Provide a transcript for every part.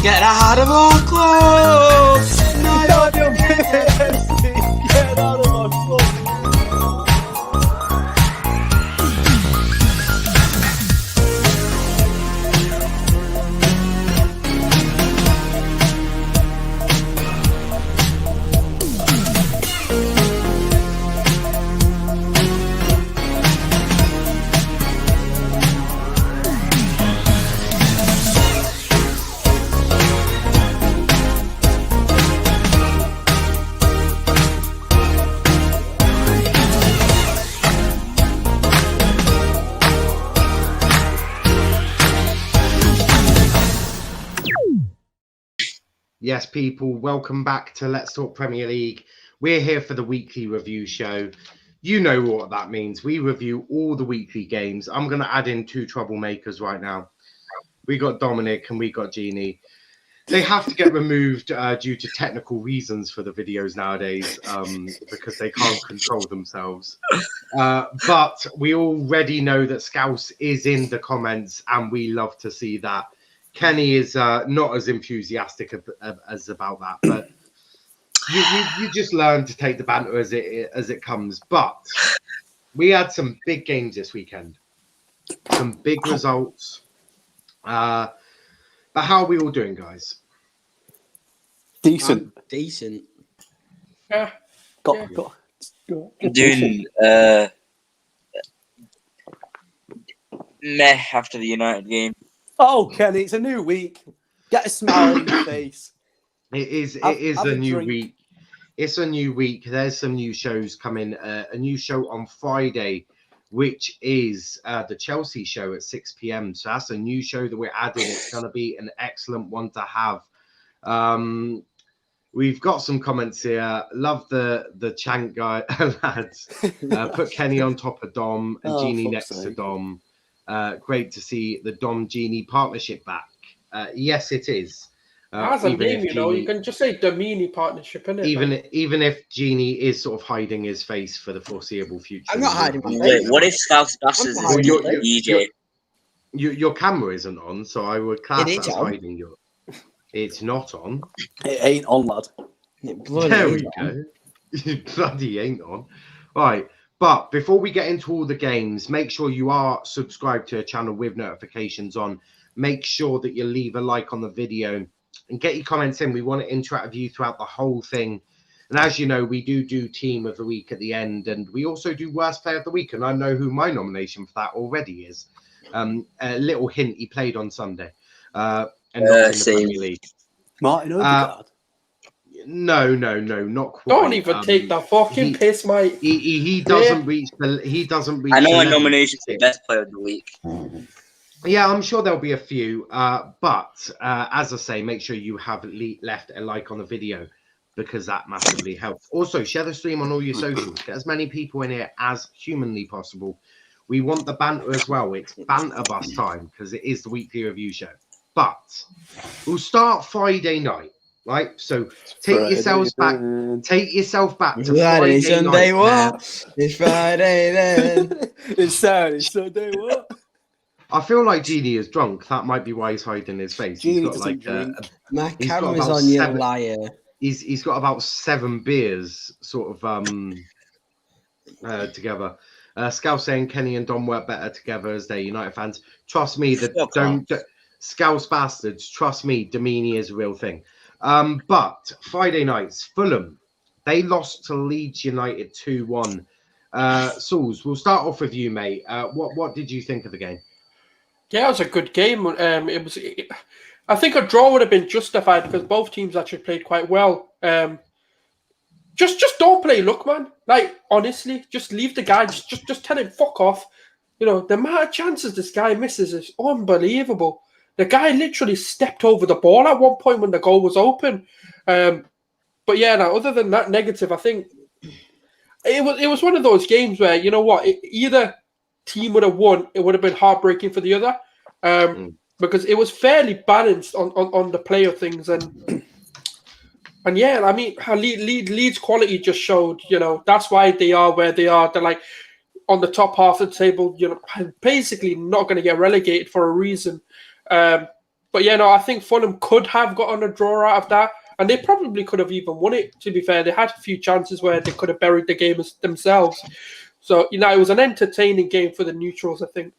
Get out of our club! Get out of our club! Yes, people, welcome back to Let's Talk Premier League. We're here for the weekly review show. You know what that means. We review all the weekly games. I'm going to add in two troublemakers right now. We got Dominic and we got Gini. They have to get removed due to technical reasons for the videos nowadays because they can't control themselves. But we already know that Scouse is in the comments and we love to see that. Kenny is not as enthusiastic as about that, but you just learn to take the banter as it comes. But we had some big games this weekend, some big results. But how are we all doing, guys? Decent. Decent. Go. Doing meh after the United game. Oh, Kenny, it's a new week. Get a smile on your face. It is a new week. It's a new week. There's some new shows coming. A new show on Friday, which is the Chelsea show at 6 p.m. So that's a new show that we're adding. It's going to be an excellent one to have. We've got some comments here. Love the Chank guy, lads. Put Kenny on top of Dom and Gini next to Dom. Great to see the Dom Gini partnership back. Yes, it is. As a name, you can just say Domini partnership, innit? Even if Gini is sort of hiding his face for the foreseeable future. I'm not hiding my face. Wait, what if Scouse Bastards is EJ? Your camera isn't on, so I would class It that is as on. hiding your. It's not on. It ain't on, lad. There we go. Bloody ain't on. All right. But before we get into all the games, make sure you are subscribed to our channel with notifications on. Make sure that you leave a like on the video and get your comments in. We want to interact with you throughout the whole thing. And as you know, we do team of the week at the end. And we also do worst player of the week. And I know who my nomination for that already is. A little hint, he played on Sunday. And not in the Premier League. Martin Odegaard. No, not quite. Don't even take that fucking piss, mate. He doesn't reach the. He doesn't reach. I know the my level. nomination for best player of the week. Yeah, I'm sure there'll be a few. But as I say, make sure you have left a like on the video because that massively helps. Also, share the stream on all your socials. Get as many people in here as humanly possible. We want the banter as well. It's banter bus time because it is the weekly review show. But we'll start Friday night. Right, so take yourself back to Friday, Sunday, night, what? It's Friday then. It's Saturday, Sunday, what? I feel like Gini is drunk. That might be why he's hiding his face. Gini He's got doesn't like drink. My he's got camera's about on you, 7 liar. he's got about 7 beers sort of together. Scouse saying Kenny and Dom work better together as they're United fans. Trust me, Scouse bastards. Trust me, Domini is a real thing. But Friday nights, Fulham, they lost to Leeds United 2-1. Sulz, we'll start off with you, mate. What did you think of the game? Yeah, it was a good game. I think a draw would have been justified because both teams actually played quite well. Just don't play luck, man. Like, honestly, just leave the guy. Just tell him fuck off. You know, the amount of chances this guy misses is unbelievable. The guy literally stepped over the ball at one point when the goal was open. But yeah, now other than that negative, I think it was one of those games where, you know what, either team would have won, it would have been heartbreaking for the other. Because it was fairly balanced on the play of things. And yeah, I mean, Leeds' quality just showed, you know, that's why they are where they are. They're like on the top half of the table, you know, basically not going to get relegated for a reason. But yeah, no, I think Fulham could have gotten a draw out of that, and they probably could have even won it. To be fair, they had a few chances where they could have buried the game themselves. So it was an entertaining game for the neutrals, I think.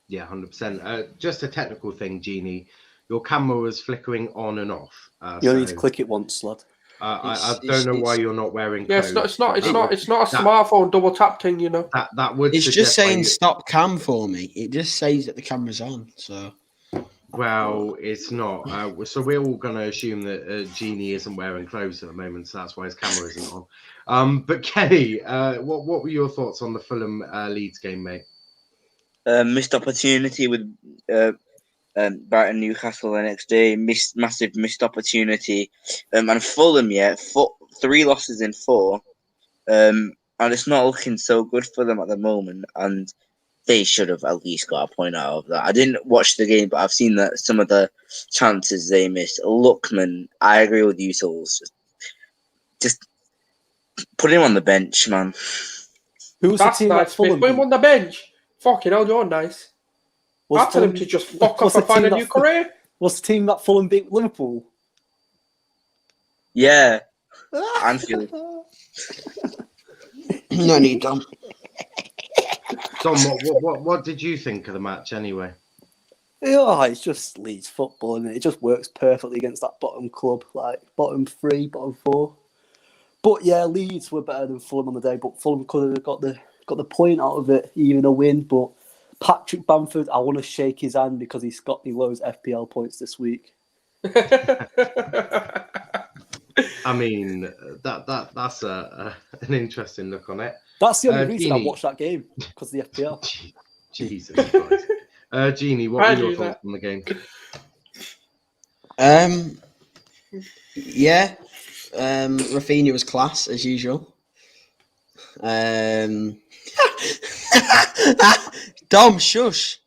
Yeah, 100%. Just a technical thing, Gini. Your camera was flickering on and off. You only need to click it once, lad. I don't know why you're not wearing Yeah, clothes. it's not a smartphone double tap thing, you know. That would. It's just suggest why saying stop cam for me. It just says that the camera's on. So. Well, it's not. So we're all going to assume that Genie isn't wearing clothes at the moment, so that's why his camera isn't on. But Kenny, what were your thoughts on the Fulham Leeds game, mate? Missed opportunity with Brighton Newcastle the next day. Massive missed opportunity. And Fulham, 3 losses in 4. And it's not looking so good for them at the moment. And they should have at least got a point out of that. I didn't watch the game, but I've seen that some of the chances they missed. Lookman, I agree with you, Sulz. Just put him on the bench, man. Who's That's the team nice. Fulham Put him on the bench. Fucking hell, you're nice. I'll tell him to just fuck off and find a new career. What's the team that Fulham beat Liverpool? Yeah. Anfield. No need, Dom. Dom, what did you think of the match anyway? Yeah, it's just Leeds football, and it just works perfectly against that bottom club, like bottom 3, bottom 4. But yeah, Leeds were better than Fulham on the day, but Fulham could have got the point out of it, even a win. But Patrick Bamford, I want to shake his hand because he's got me loads of FPL points this week. I mean, that's an interesting look on it. That's the only reason I Gini. watched that game, because of the FPL. Jesus Christ. Genie, what were your thoughts on the game? Yeah. Rafinha was class as usual. Dom, shush.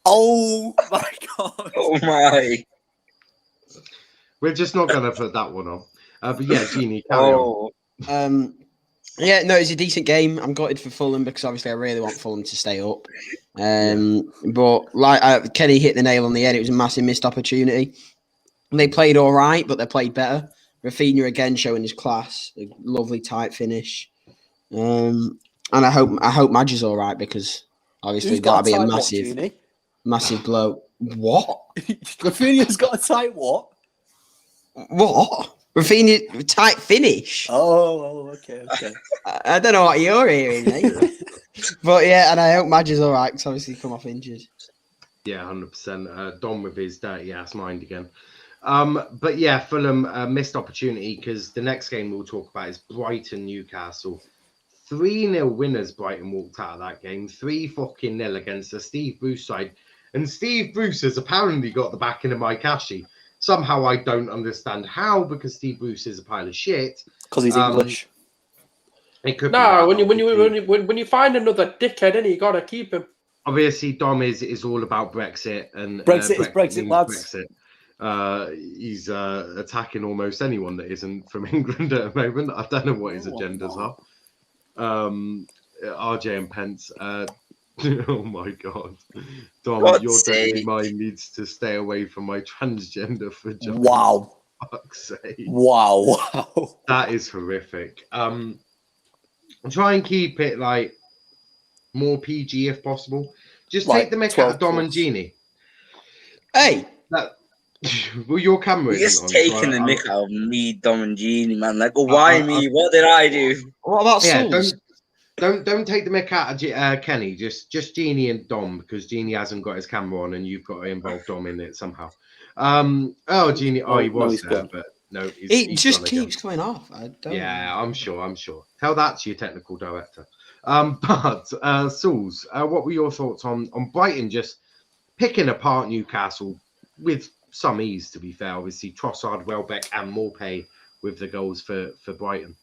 Oh my god! Oh my! We're just not going to put that one on. But yeah, Genie, carry on. Yeah, no, it's a decent game. I'm gutted for Fulham because obviously I really want Fulham to stay up. But like Kenny hit the nail on the head. It was a massive missed opportunity. They played all right, but they played better. Rafinha again showing his class. A lovely tight finish. And I hope Madge is all right because obviously that'll be a massive blow. What? Rafinha's got a tight what? What? Rafinha tight finish. Oh, okay. I don't know what you're hearing, mate. But yeah, and I hope Madge is all right because obviously he come off injured. Yeah, 100%. Dom with his dirty ass mind again. But yeah, Fulham missed opportunity because the next game we'll talk about is Brighton Newcastle. 3-0 winners. Brighton walked out of that game. 3-0 against the Steve Bruce side, and Steve Bruce has apparently got the backing of Mike Ashley. Somehow I don't understand how, because Steve Bruce is a pile of shit. Because he's English. It could No, be when you find another dickhead, then you gotta keep him. Obviously, Dom is all about Brexit and Brexit is Brexit, lads. Brexit. He's attacking almost anyone that isn't from England at the moment. I don't know what his agendas are. RJ and Pence. Oh my god, Dom, your dirty mind needs to stay away from my transgender for just fuck's sake. Wow. That is horrific. Try and keep it like more PG if possible. Just like take the mick out of Dom and Genie. Hey, well, your camera You're isn't just on, taking so the mick out of me, Dom and Genie, man. Like, why me? What did I do? what about Sulz? Don't take the mick out of Kenny. Just Genie and Dom, because Genie hasn't got his camera on, and you've got to involve Dom in it somehow. Genie. Oh, he was there, but no, it just keeps coming off. I don't. Yeah, I'm sure. Tell that to your technical director. But Sulz, what were your thoughts on Brighton just picking apart Newcastle with some ease? To be fair, obviously Trossard, Welbeck, and Morpay with the goals for Brighton.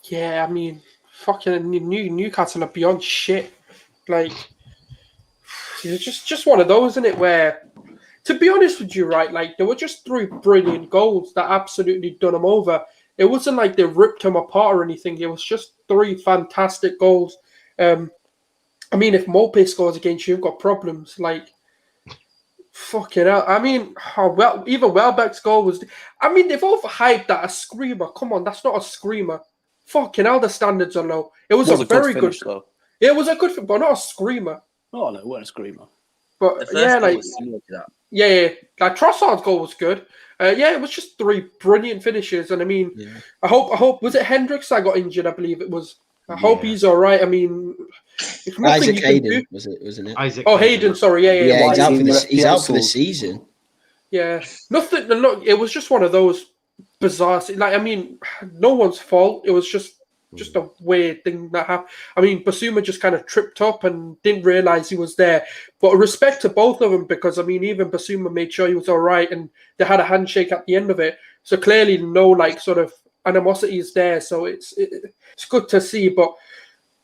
Yeah, I mean, fucking Newcastle are beyond shit. Like, it's just one of those, isn't it? Where, to be honest with you, right, like, there were just 3 brilliant goals that absolutely done them over. It wasn't like they ripped them apart or anything. It was just 3 fantastic goals. I mean, if Mope scores against you, you've got problems. Like, fucking hell. I mean, even Welbeck's goal was. I mean, they've overhyped that a screamer. Come on, that's not a screamer. Fucking hell, the standards are low. It was a very good finish, good. though. It was a good, but not a screamer. Oh no, it wasn't a screamer. But The first yeah, goal like was similar to that. yeah, like Trossard's goal was good. Yeah, it was just 3 brilliant finishes, and I mean, Yeah. I hope was it Hendricks that got injured? I believe it was. I hope Yeah. he's all right. I mean, if nothing Isaac you can do. Hayden, wasn't it? Isaac. Oh, Hayden, sorry, yeah. Yeah, he's out for Hayden, this. He's out for the Sulz. season. Yeah, nothing. Look, it was just one of those bizarre. Like, I mean, no one's fault. It was just a weird thing that happened. I mean, Basuma just kind of tripped up and didn't realize he was there. But respect to both of them, because I mean, even Basuma made sure he was all right, and they had a handshake at the end of it. So clearly, no like sort of animosity is there. So it's good to see. But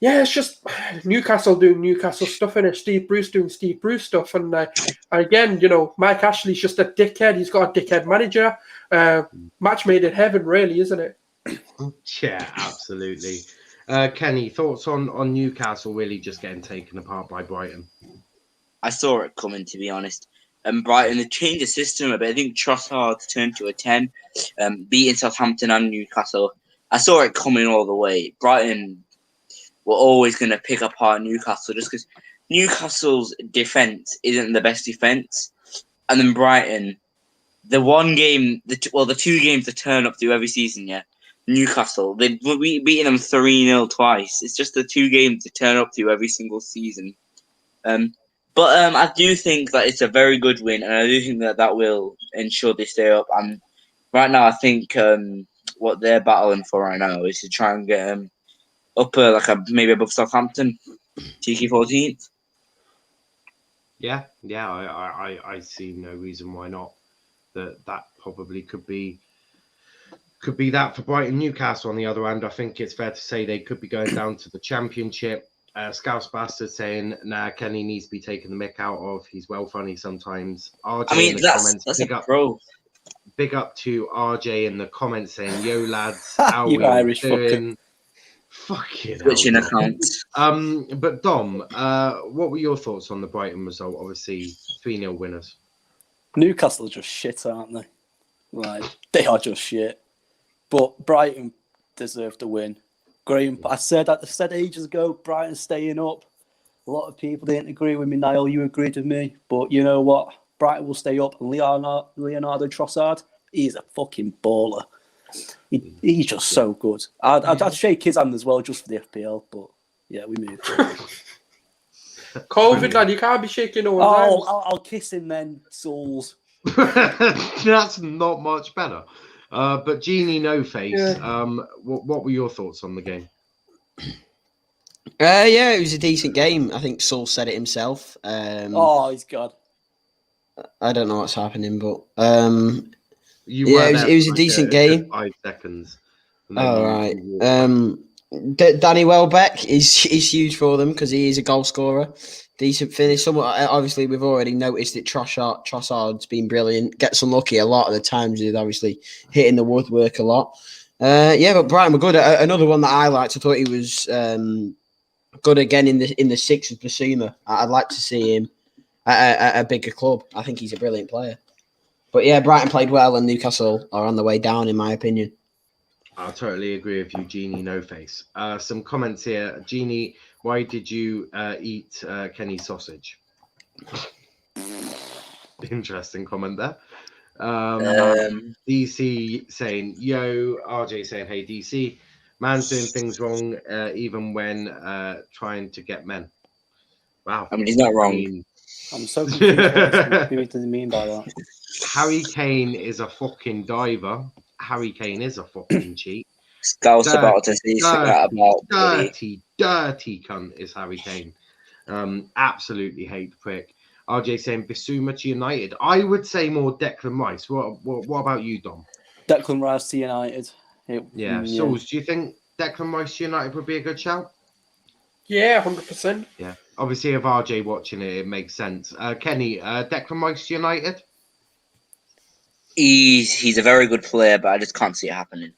yeah, it's just Newcastle doing Newcastle stuff, and Steve Bruce doing Steve Bruce stuff. And again, you know, Mike Ashley's just a dickhead. He's got a dickhead manager. Match made in heaven, really, isn't it? Yeah, absolutely. Kenny, thoughts on Newcastle really just getting taken apart by Brighton? I saw it coming, to be honest. Brighton, they changed the system a bit. I think Trossard turned to a 10, beating Southampton and Newcastle. I saw it coming all the way. Brighton were always going to pick apart Newcastle just because Newcastle's defence isn't the best defence. And then Brighton, the two games they turn up to every season, yeah. Newcastle, they've beaten them 3-0 twice. It's just the 2 games they turn up to every single season. But I do think that it's a very good win, and I do think that will ensure they stay up. And right now, I think what they're battling for right now is to try and get up maybe above Southampton, TK 14th. Yeah, I see no reason why not. That probably could be that for Brighton. Newcastle, on the other hand, I think it's fair to say they could be going down to the Championship. Scouse Bastard saying, nah, Kenny needs to be taking the mick out of. He's well funny sometimes. RJ I mean, in the that's comments, a pro. Big up to RJ in the comments saying, yo, lads, how You we Irish doing? Fucking Switching hell, accounts. But Dom, what were your thoughts on the Brighton result? Obviously, 3-0 winners. Newcastle are just shit, aren't they? Like, they are just shit. But Brighton deserve to win. Graham, I said ages ago, Brighton staying up. A lot of people didn't agree with me. Niall, you agreed with me. But you know what? Brighton will stay up. And Leonardo Trossard, he's a fucking baller. He's just so good. I'd shake his hand as well just for the FPL. But yeah, we moved. COVID, lad, you can't be shaking no one's hands. I'll kiss him then, Sulz. That's not much better. But Gini, no face. Yeah. What were your thoughts on the game? Yeah, it was a decent game. I think Sulz said it himself. He's God. I don't know what's happening, but It was a decent game. 5 seconds. All right. Danny Welbeck is huge for them because he is a goal scorer. Decent finish. Obviously, we've already noticed that Trossard's been brilliant. Gets unlucky a lot of the times with obviously hitting the woodwork a lot. But Brighton were good. Another one that I liked. I thought he was good again in the 6 with Basuma. I'd like to see him at a bigger club. I think he's a brilliant player. But yeah, Brighton played well, and Newcastle are on the way down, in my opinion. I totally agree with you, Genie No Face. Some comments here. Genie, why did you eat Kenny's sausage? Interesting comment there. DC saying, yo, RJ saying, hey, DC, man's doing things wrong even when trying to get men. Wow. I mean, he's not wrong. I'm so confused. What does he mean by that? Harry Kane is a fucking diver. Harry Kane is a fucking cheat. Scouse about to say that about dirty cunt is Harry Kane. Absolutely hate the prick. RJ saying Basuma to United. I would say more Declan Rice. What about you, Dom? Declan Rice to United. Sulz, do you think Declan Rice to United would be a good shout? Yeah, 100%. Yeah. Obviously, if RJ watching it makes sense. Kenny, Declan Rice to United? He's a very good player, but I just can't see it happening.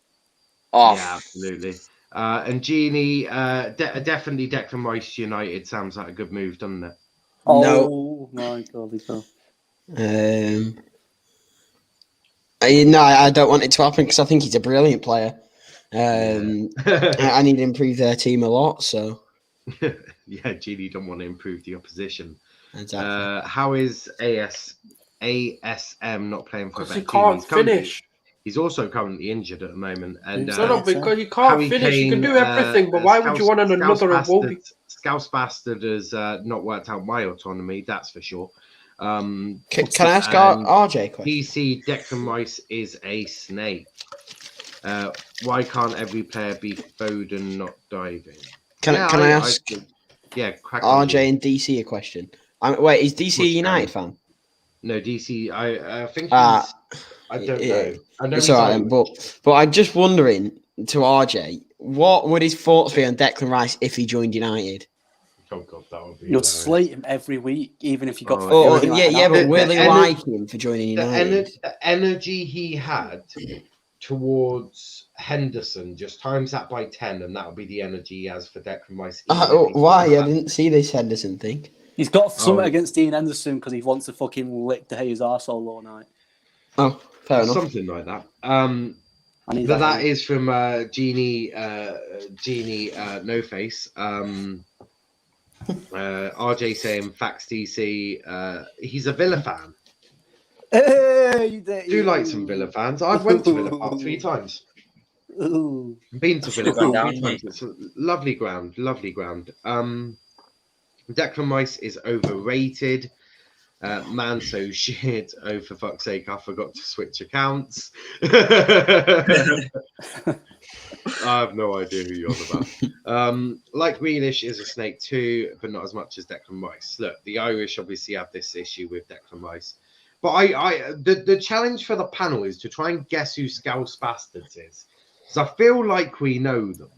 Oh. Yeah, absolutely. And Gini, definitely Declan Rice United sounds like a good move, doesn't it? Oh my God, I don't want it to happen because I think he's a brilliant player. I need to improve their team a lot. So yeah, Gini don't want to improve the opposition. exactly. How is ASM not playing for a Because better he team? can't finish. He's also currently injured at the moment. And No, because he can't Harry finish. He can Kane, do everything, but why would you want another Iwobi? Scouse Bastard has not worked out my autonomy, that's for sure. Can I ask RJ a question? DC Declan Rice is a snake. Why can't every player be Foden, not diving? Can I ask RJ and DC a question? Wait, is DC a United fan? No, DC. I think he's. I don't know. I know it's all right, but I'm just wondering to RJ, what would his thoughts be on Declan Rice if he joined United? Oh God, that would be. You'd slate him every week, even if you got. But will he like him for joining United? The energy he had towards Henderson, just times that by 10, and that would be the energy he has for Declan Rice. Why? I didn't see this Henderson thing. He's got something against Dean Henderson because he wants to fucking lick De Gea's arsehole all night. Oh, fair enough. Something like that. But that is from Genie No Face. RJ saying facts DC. He's a Villa fan. Hey, Do like some Villa fans. I've went to Villa Park 3 times. Ooh. Been to Villa Park 3 times. It's a lovely ground. Lovely ground. Declan Rice is overrated. Man, so shit. Oh, for fuck's sake, I forgot to switch accounts. I have no idea who you're on about. Like Grealish is a snake too, but not as much as Declan Rice. Look, the Irish obviously have this issue with Declan Rice. But the challenge for the panel is to try and guess who Scouse Bastards is. Because I feel like we know them.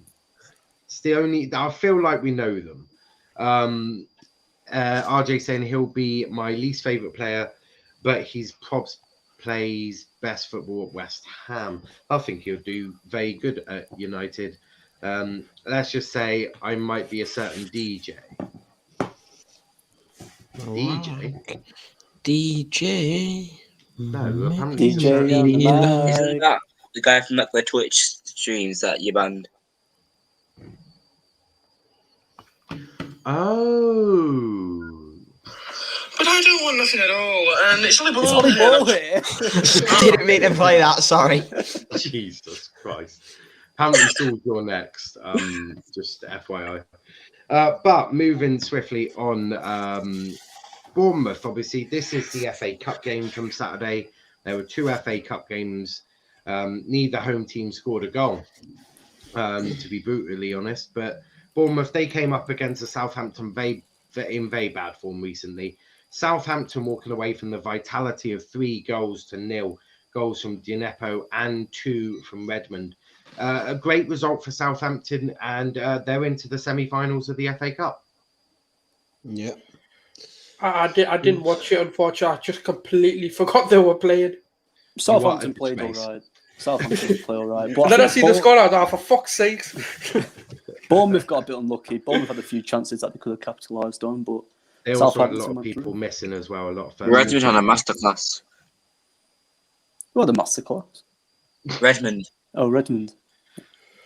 It's the only... I feel like we know them. RJ saying he'll be my least favourite player, but his props plays best football at West Ham. I think he'll do very good at United. Let's just say I might be a certain DJ. DJ. No, DJ. Isn't that the guy from the Twitch streams that you banned? Oh. But I don't want nothing at all, and it's only It's ball only here. ball here. Didn't mean to play that, sorry. Jesus Christ. Apparently Sulz, you're next. Just FYI. But moving swiftly on, Bournemouth, obviously, this is the FA Cup game from Saturday. There were 2 FA Cup games. Neither home team scored a goal, to be brutally honest. But Bournemouth, they came up against the Southampton in very bad form recently. Southampton walking away from the vitality of 3-0 goals from Djenepo and 2 from Redmond. A great result for Southampton, and they're into the semi-finals of the FA Cup. Yeah. I didn't watch it, unfortunately. I just completely forgot they were playing. Southampton played all right. Southampton played all right. And then I see the score, I was for fuck's sake. Bournemouth got a bit unlucky. Bournemouth had a few chances that they could have capitalised on, but they also had a lot of people missing as well. A lot of Redmond had a masterclass. Who had a masterclass? Redmond. Oh, Redmond.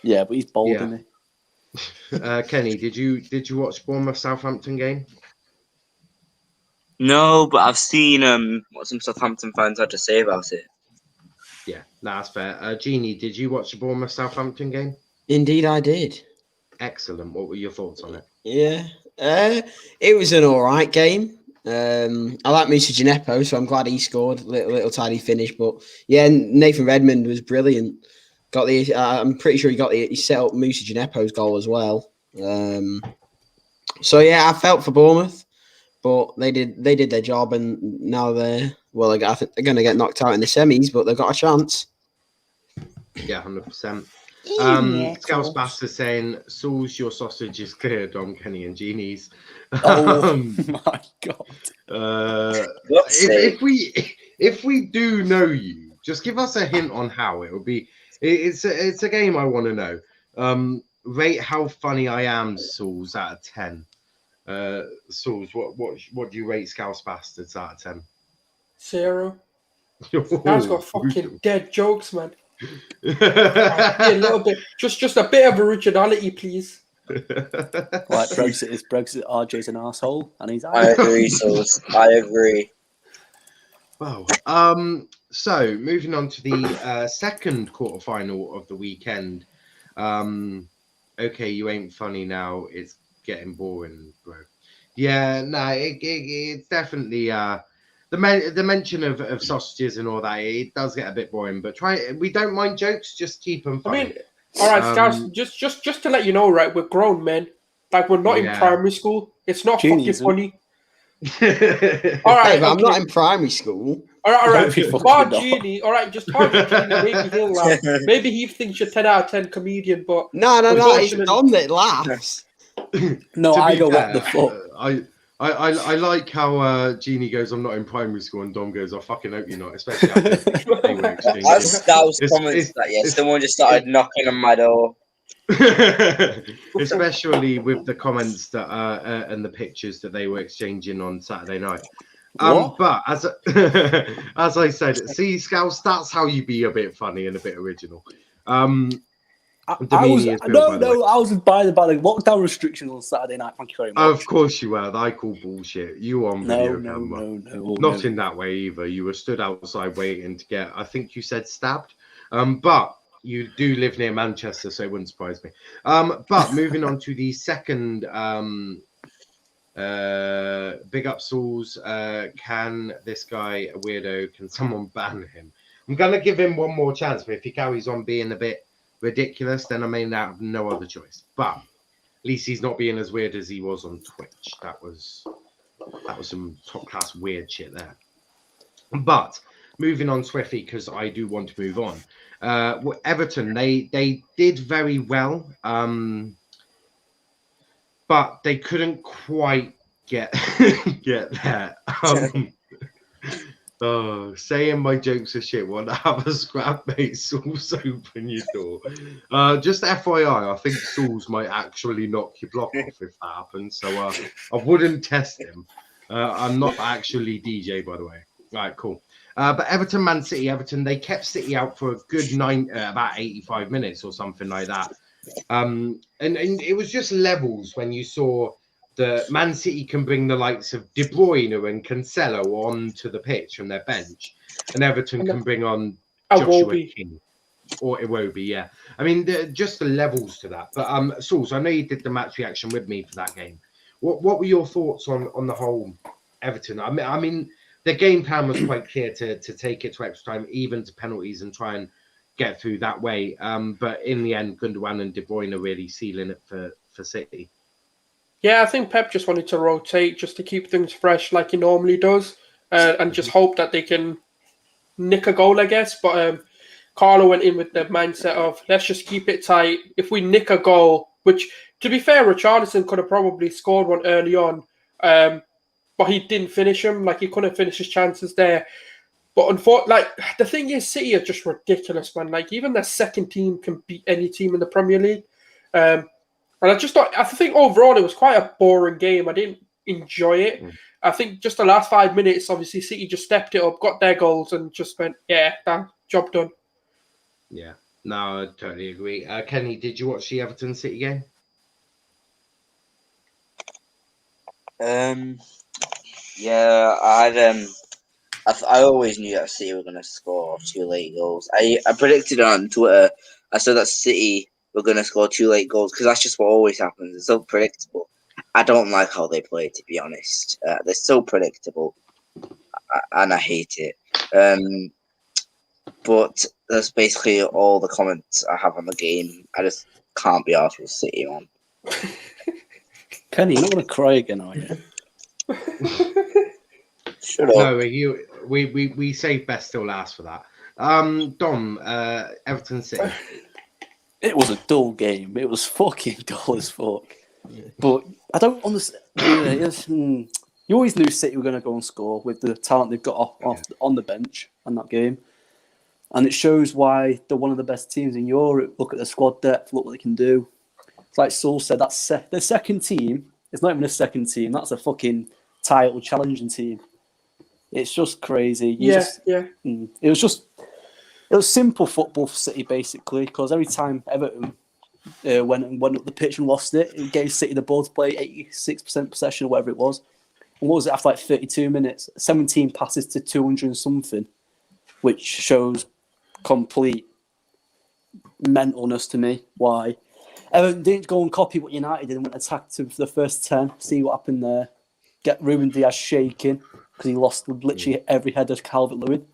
Yeah, but he's bold, isn't he? Kenny, did you watch Bournemouth Southampton game? No, but I've seen what some Southampton fans had to say about it. Yeah, that's fair. Gini, did you watch the Bournemouth Southampton game? Indeed, I did. Excellent. What were your thoughts on it? Yeah, it was an all right game. I like Moussa Djenepo, so I'm glad he scored. Little tidy finish, but yeah, Nathan Redmond was brilliant. Got the. I'm pretty sure he set up Moussa Djenepo's goal as well. So yeah, I felt for Bournemouth, but they did their job, and now I think they're going to get knocked out in the semis, but they've got a chance. Yeah, 100%. Scouse Bastard saying, Sulz, your sausage is cleared on Kenny and Gini's. Oh my God. If we do know you, just give us a hint on how it will be. It's a game I want to know. rate how funny I am, Sulz, out of 10. Sulz, what do you rate Scouse Bastards out of 10? 0. Guy's got fucking dead jokes, man. Be a little bit, just a bit of originality, please. Like Brexit, RJ's an arsehole, and he's I agree, Sulz. I agree. Well, so moving on to the second quarterfinal of the weekend. Okay, you ain't funny now. It's getting boring, bro. Yeah, no, it's definitely the mention of sausages and all that. It does get a bit boring, but we don't mind jokes. Just keep them funny. I mean, all right, guys, just to let you know, right? We're grown men. Like, we're not in primary school. It's not fucking funny. All right, but I'm not in primary school. All right. Bar Gini. All right, just target Gini. Maybe he'll laugh. Maybe he thinks you're 10 out of 10 comedian, but no. It's Dom that laughs. No, I go what the fuck. I like how Gini goes, I'm not in primary school, and Dom goes, I fucking hope you're not, especially after they were exchanging. That was comments that someone just started knocking on my door. Especially with the comments that and the pictures that they were exchanging on Saturday night. But as I said, see, Scouse, that's how you be a bit funny and a bit original. I was by the lockdown restrictions on Saturday night. Thank you very much. Of course you were. I call bullshit. You on video camera. No. Not in that way either. You were stood outside waiting to get, I think you said stabbed. But you do live near Manchester, so it wouldn't surprise me. But moving on to the second big up Sulz. Can this guy a weirdo? Can someone ban him? I'm gonna give him one more chance, but if he carries on being a bit ridiculous, then I may have no other choice. But at least he's not being as weird as he was on Twitch. That was some top class weird shit there. But moving on swiftly, because I do want to move on. Everton, they did very well, but they couldn't quite get there. Saying my jokes are shit. Want to have a scrap, mate? Sulz, open your door. Just FYI, I think Sulz might actually knock your block off if that happens. So I wouldn't test him. I'm not actually DJ, by the way. Right, cool. But Everton, Man City, they kept City out for a good about 85 minutes or something like that. And it was just levels when you saw the Man City can bring the likes of De Bruyne and Cancelo onto the pitch from their bench, and Everton can bring on Joshua King or Iwobi. Yeah, I mean, just the levels to that. But Sulz, I know you did the match reaction with me for that game. What were your thoughts on the whole Everton? I mean, the game plan was quite clear to take it to extra time, even to penalties, and try and get through that way. But in the end, Gundogan and De Bruyne are really sealing it for City. Yeah, I think Pep just wanted to rotate just to keep things fresh like he normally does, and just hope that they can nick a goal, I guess. But Carlo went in with the mindset of, let's just keep it tight. If we nick a goal, which, to be fair, Richarlison could have probably scored one early on, but he didn't finish him. Like, he couldn't finish his chances there. But the thing is, City are just ridiculous, man. Like, even their second team can beat any team in the Premier League. And I think overall it was quite a boring game. I didn't enjoy it. I think just the last 5 minutes, obviously, City just stepped it up, got their goals, and just went, yeah, job done. Yeah, no, I totally agree. Kenny, did you watch the Everton City game? Yeah, I always knew that City were going to score 2 late goals. I predicted on Twitter. I said that City were going to score 2 late goals because that's just what always happens. It's so predictable. I don't like how they play, to be honest. They're so predictable, and I hate it. But that's basically all the comments I have on the game. I just can't be arsed with City on. Kenny, you're not going to cry again, are you? Shut up. No, we saved best till last for that. Dom, Everton City. It was a dull game. It was fucking dull as fuck. Yeah. But I don't understand. You always knew City were going to go and score with the talent they've got off on the bench in that game. And it shows why they're one of the best teams in Europe. Look at their squad depth. Look what they can do. like Sulz said, that's the second team. It's not even a second team. That's a fucking title challenging team. It's just crazy. It was simple football for City basically, because every time Everton went up the pitch and lost it, it gave City the ball to play 86% possession or whatever it was. And what was it after like 32 minutes? 17 passes to 200 and something, which shows complete mentalness to me. Why? Everton didn't go and copy what United did and went attack to the first 10, see what happened there. Get Ruben Diaz shaking because he lost literally every header to Calvert-Lewin.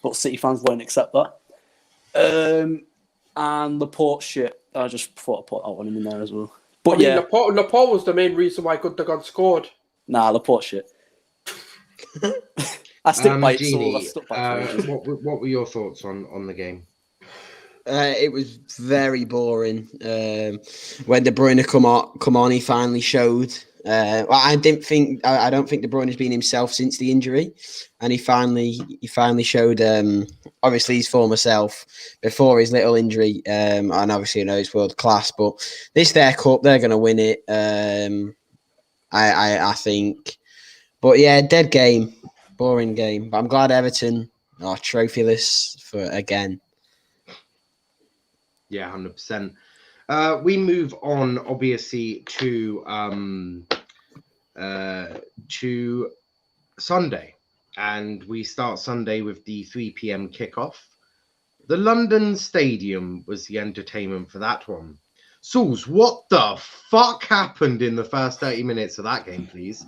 But City fans won't accept that. And Laporte shit. I just thought I'd put that one in there as well. But Laporte was the main reason why Gundogan scored. Nah, Laporte shit. I stick by it. Gini, what were your thoughts on the game? It was very boring. When De Bruyne come on, he finally showed. I don't think De Bruyne has been himself since the injury, and he finally showed. Obviously, his former self before his little injury, and obviously, it's world class. But this their cup, they're going to win it. I think, but yeah, dead game, boring game. But I'm glad Everton are trophyless for again. Yeah, 100%. We move on, obviously, to Sunday, and we start Sunday with the 3 p.m. kickoff. The London Stadium was the entertainment for that one. Sulz, what the fuck happened in the first 30 minutes of that game, please?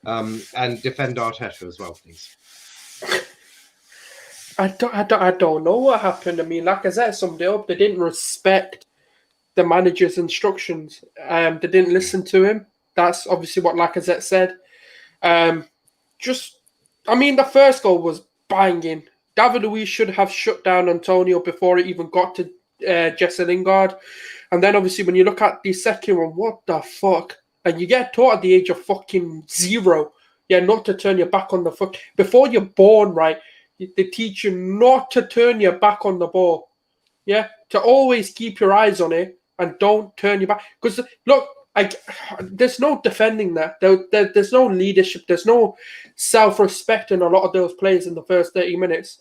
And defend Arteta as well, please. I don't know what happened. I mean, like I said, summed it up. They didn't respect the manager's instructions. They didn't listen to him. That's obviously what Lacazette said. The first goal was banging. David Luiz should have shut down Antonio before it even got to Jesse Lingard. And then obviously when you look at the second one, what the fuck? And you get taught at the age of fucking 0, not to turn your back on the fuck. Before you're born, right, they teach you not to turn your back on the ball. Yeah, to always keep your eyes on it and don't turn your back. Because look, there's no defending that. There's no leadership. There's no self-respect in a lot of those players in the first 30 minutes.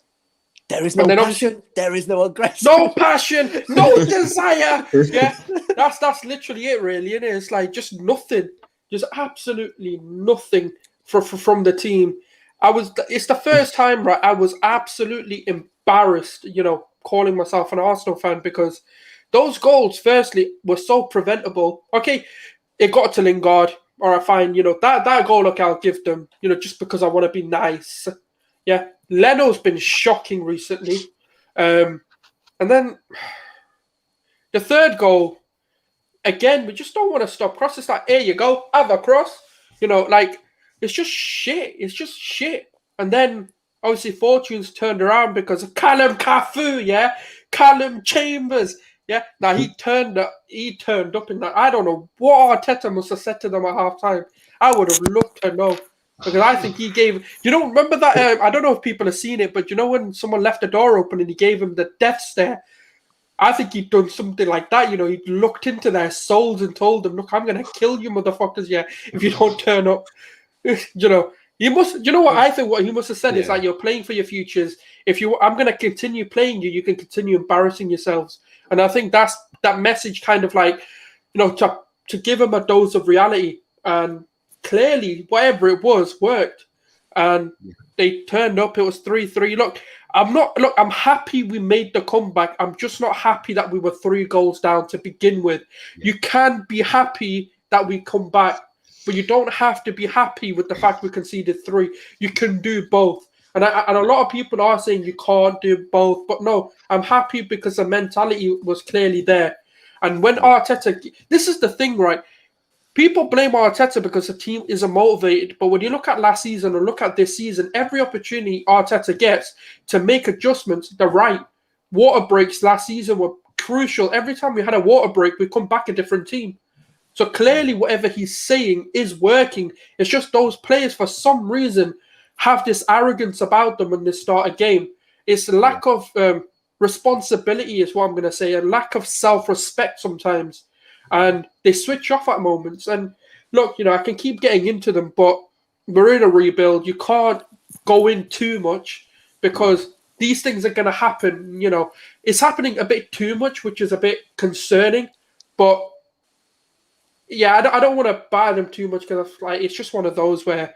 There is no passion. There is no aggression. No passion. No desire. Yeah, that's literally it, really. Isn't it? It's like just nothing. Just absolutely nothing from the team. It's the first time, right? I was absolutely embarrassed, calling myself an Arsenal fan, because those goals, firstly, were so preventable. Okay, it got to Lingard. All right, fine. That goal, look, I'll give them, just because I want to be nice. Yeah, Leno's been shocking recently. And then the third goal, again, we just don't want to stop cross. It's like, here you go, have a cross. It's just shit. It's just shit. And then, obviously, fortunes turned around because of Callum Cafu, yeah? Callum Chambers, yeah? Now, he turned up in that. I don't know what Arteta must have said to them at half-time. I would have loved to know. Because I think he gave... remember that... I don't know if people have seen it, but when someone left the door open and he gave him the death stare? I think he'd done something like that. He looked into their souls and told them, look, I'm going to kill you motherfuckers, yeah, if you don't turn up. He must. What I think? What he must have said is like, you're playing for your futures. I'm going to continue playing you. You can continue embarrassing yourselves. And I think that's that message, kind of like, to give him a dose of reality. And clearly, whatever it was worked. And they turned up. It was 3-3. Look, I'm happy we made the comeback. I'm just not happy that we were 3 goals down to begin with. You can be happy that we come back, but you don't have to be happy with the fact we conceded 3. You can do both. And a lot of people are saying you can't do both. But no, I'm happy because the mentality was clearly there. And when Arteta... This is the thing, right? People blame Arteta because the team isn't motivated. But when you look at last season or look at this season, every opportunity Arteta gets to make adjustments, they're right. Water breaks last season were crucial. Every time we had a water break, we come back a different team. So clearly whatever he's saying is working. It's just those players, for some reason, have this arrogance about them when they start a game. It's a lack of responsibility is what I'm going to say, a lack of self-respect sometimes. and they switch off at moments. And look, I can keep getting into them, but we're in a rebuild. You can't go in too much because these things are going to happen. It's happening a bit too much, which is a bit concerning. But yeah, I don't want to buy them too much because it's just one of those where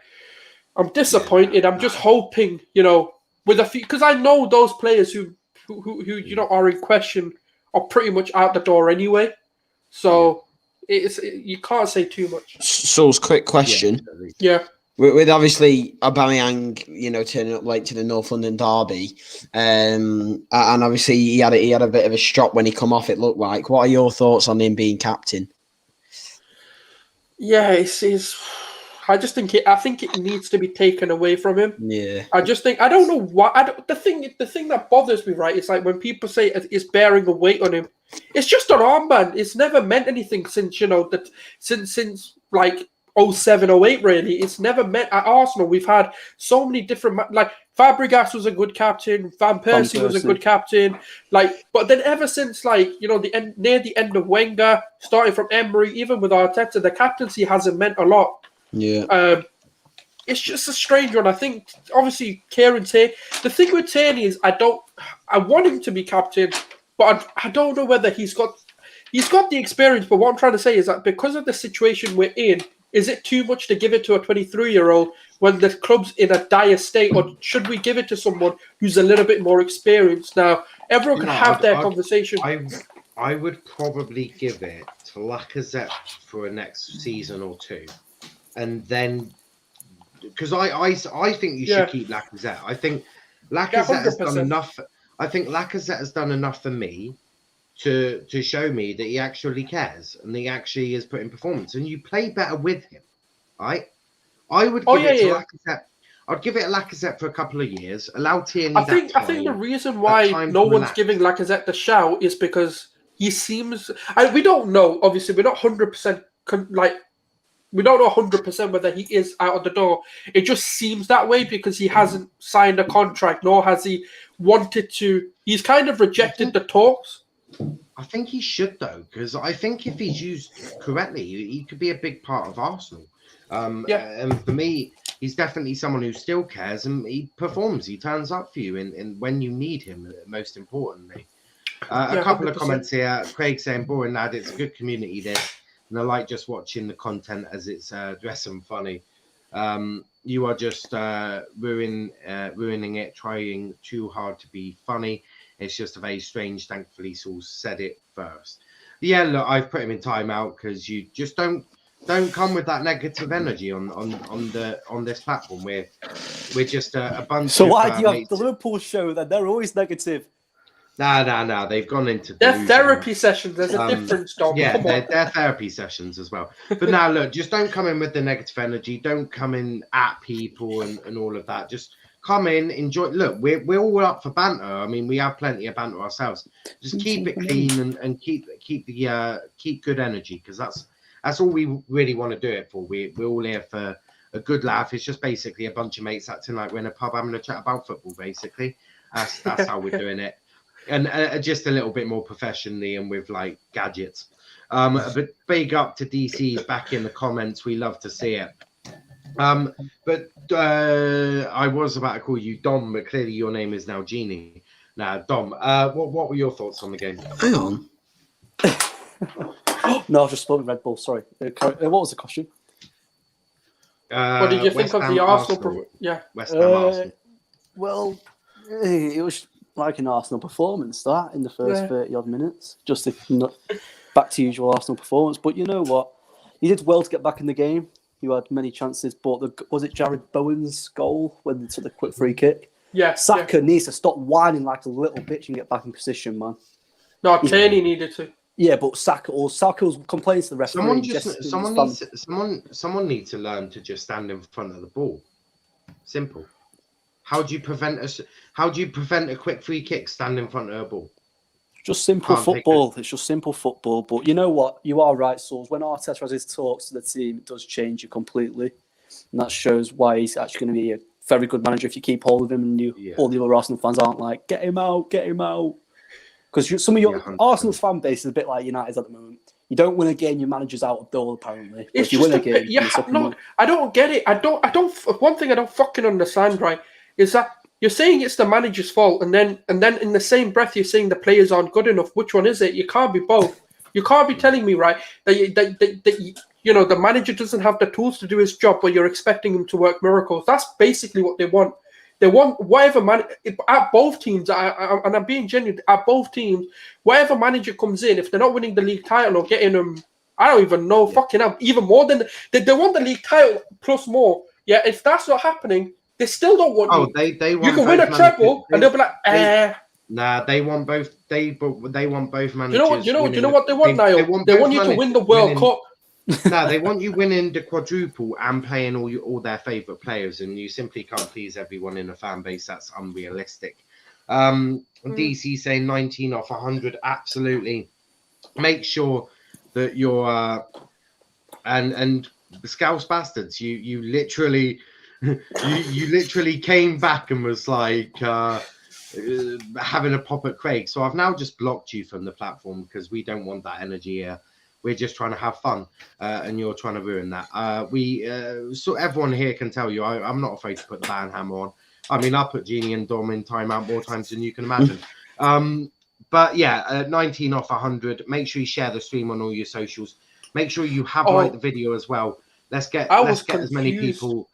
I'm disappointed. I'm just hoping, with a few, because I know those players who are in question are pretty much out the door anyway. So you can't say too much. Sulz, quick question. Yeah. With obviously Aubameyang, turning up late to the North London derby, and obviously he had a bit of a strop when he come off. It looked like. What are your thoughts on him being captain? Yeah, it's I just think I think it needs to be taken away from him. Yeah. I just think I don't know why. The thing that bothers me, right, is like when people say it's bearing a weight on him. It's just an armband. It's never meant anything since since like 07, 08, really. It's never meant at Arsenal. We've had so many different Fabregas was a good captain, Van Persie was a good captain. But then ever since near the end of Wenger, starting from Emery, even with Arteta, the captaincy hasn't meant a lot. Yeah. It's just a strange one. I think obviously Kieran Tierney. The thing with Tierney is I want him to be captain, but I don't know whether he's got the experience. But what I'm trying to say is that because of the situation we're in, is it too much to give it to a 23-year-old when the club's in a dire state, or should we give it to someone who's a little bit more experienced? Now, everyone can have their conversation. I would probably give it to Lacazette for a next season or two, and then because I think you should keep Lacazette. I think Lacazette has done enough. I think Lacazette has done enough for me to show me that he actually cares and he actually is putting performance, and you play better with him, right? I would give it to Lacazette. I'd give it a Lacazette for a couple of years. Allow Tierney. I think the reason why no one's giving Lacazette the shout is because he seems. We don't know. Obviously, we're not 100% we don't know 100% whether he is out of the door. It just seems that way because he hasn't signed a contract, nor has he wanted to. He's kind of rejected the talks. I think he should, though, because I think if he's used correctly, he could be a big part of Arsenal. And for me, he's definitely someone who still cares and he performs. He turns up for you in when you need him, most importantly. A couple 100%. Of comments here. Craig saying, boring lad, it's a good community this. And I like just watching the content as it's dress and funny. You are just ruining it, trying too hard to be funny. It's just a very strange. Thankfully, Sulz said it first. Yeah, look, I've put him in timeout because you just don't come with that negative energy on this platform. We're just a bunch. So why do you have the Liverpool show? That they're always negative. No. They've gone into their therapy sessions. There's a difference, Dom. Yeah, they're therapy sessions as well. But now, look, just don't come in with the negative energy. Don't come in at people and all of that. Just come in, enjoy. Look, we're all up for banter. I mean, we have plenty of banter ourselves. Just keep it clean and keep good energy, because that's all we really want to do it for. We're all here for a good laugh. It's just basically a bunch of mates acting like we're in a pub having a chat about football. Basically, that's how we're doing it. And just a little bit more professionally and with like gadgets. But big up to DC's back in the comments. We love to see it. But I was about to call you Dom, but clearly your name is now Gini. Now, Dom, what were your thoughts on the game? Hang on. No, I just spoke Red Bull. Sorry. What was the question? What did you think of the Arsenal? West Ham Arsenal. Well, it was like an Arsenal performance that in the first 30 odd minutes. Just back to usual Arsenal performance. But you know what? He did well to get back in the game. You had many chances, but was it Jared Bowen's goal when they took the quick free kick? Yeah. Saka needs to stop whining like a little bitch and get back in position, man. No, Tierney needed to. Yeah, but Saka was complaining to the referee. Someone needs to learn to just stand in front of the ball. Simple. How do you prevent a quick free kick? Stand in front of a ball. Just simple football. It's just simple football. But you know what? You are right, Sulz. When Arteta has his talks to the team, it does change you completely. And that shows why he's actually going to be a very good manager if you keep hold of him and all the other Arsenal fans aren't like, get him out. Because some of your Arsenal fan base is a bit like United's at the moment. You don't win a game, your manager's out of door, apparently. But It's if you just win a game, yeah, you suck him no, up. I don't get it. I don't. One thing I don't fucking understand, right, is that you're saying it's the manager's fault, and then in the same breath you're saying the players aren't good enough. Which one is it? You can't be both. You can't be telling me, right, that you know the manager doesn't have the tools to do his job, but you're expecting him to work miracles. That's basically what they want. They want whatever man at both teams, and I'm being genuine. At both teams, whatever manager comes in, if they're not winning the league title or getting them, I don't even know, fucking hell, even more than they want the league title plus more. Yeah, if that's not happening, they still don't want you. They want You can win a both treble, and they'll be like, Nah, they want both. They want both managers. You know what they want, Niall? They want you to win the World Cup. No, they want you winning the quadruple and playing all their favourite players, and you simply can't please everyone in a fan base. That's unrealistic. DC saying 19 off 100. Absolutely. Make sure that you're and the Scouse bastards. You literally you literally came back and was like having a pop at Craig. So I've now just blocked you from the platform because we don't want that energy here. We're just trying to have fun, and you're trying to ruin that. So everyone here can tell you, I'm not afraid to put the ban hammer on. I mean, I put Gini and Dom in timeout more times than you can imagine. But yeah, 19 off 100. Make sure you share the stream on all your socials. Make sure you have liked the video as well. Let's get as many people.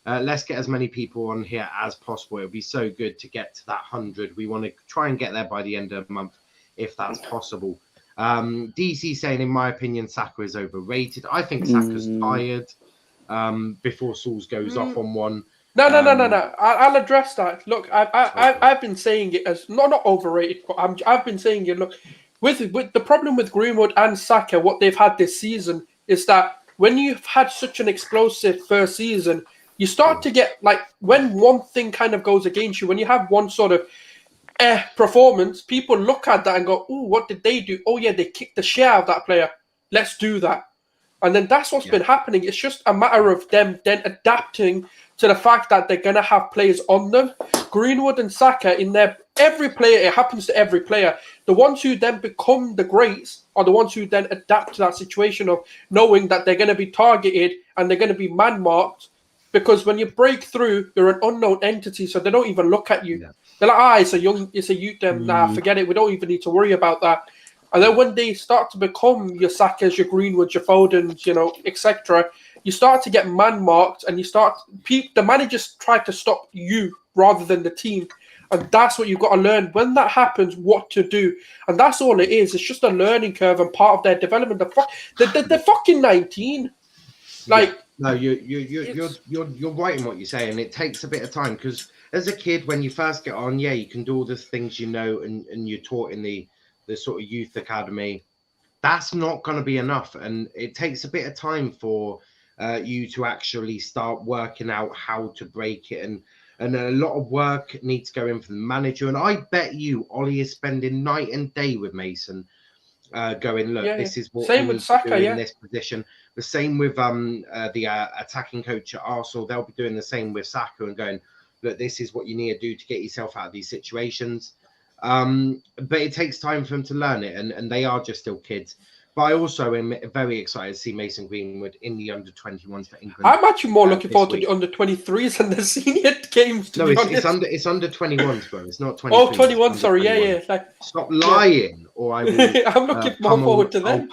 Let's get as many people on here as possible. It'll be so good to get to that 100. We want to try and get there by the end of the month, if that's possible. DC saying, in my opinion, Saka is overrated. I think Saka's tired before Sulz goes off on one. No. I'll address that. Look, I've been saying it as not overrated, but I've been saying it. Look, with the problem with Greenwood and Saka, what they've had this season is that when you've had such an explosive first season, you start to get like when one thing kind of goes against you, when you have one sort of performance, people look at that and go, "Oh, what did they do? Oh yeah, they kicked the shit out of that player. Let's do that." And then that's what's been happening. It's just a matter of them then adapting to the fact that they're gonna have players on them. Greenwood and Saka in their every player, it happens to every player. The ones who then become the greats are the ones who then adapt to that situation of knowing that they're gonna be targeted and they're gonna be man-marked. Because when you break through, you're an unknown entity, so they don't even look at you. Yeah. They're like, it's a youth, nah, forget it. We don't even need to worry about that. And then when they start to become your Sakas, your Greenwoods, your Fodens, etc., you start to get man-marked, and the managers try to stop you rather than the team. And that's what you've got to learn. When that happens, what to do. And that's all it is. It's just a learning curve and part of their development. They're fucking 19. Like... No, you're right in what you say, and it takes a bit of time because as a kid, when you first get on, you can do all the things and you're taught in the sort of youth academy. That's not going to be enough, and it takes a bit of time for you to actually start working out how to break it, and a lot of work needs to go in for the manager. And I bet you Ollie is spending night and day with Mason. Going, look, this is what same we with Saka, do in this position. The same with the attacking coach at Arsenal. They'll be doing the same with Saka and going, look, this is what you need to do to get yourself out of these situations. But it takes time for them to learn it, and they are just still kids. But I also am very excited to see Mason Greenwood in the under-21s for England. I'm actually more looking forward to the under-23s and the senior games. No, it's under-21s, bro. It's not 23s. Oh, 21. Sorry, yeah. Stop lying, or I will. I'm looking more forward to them.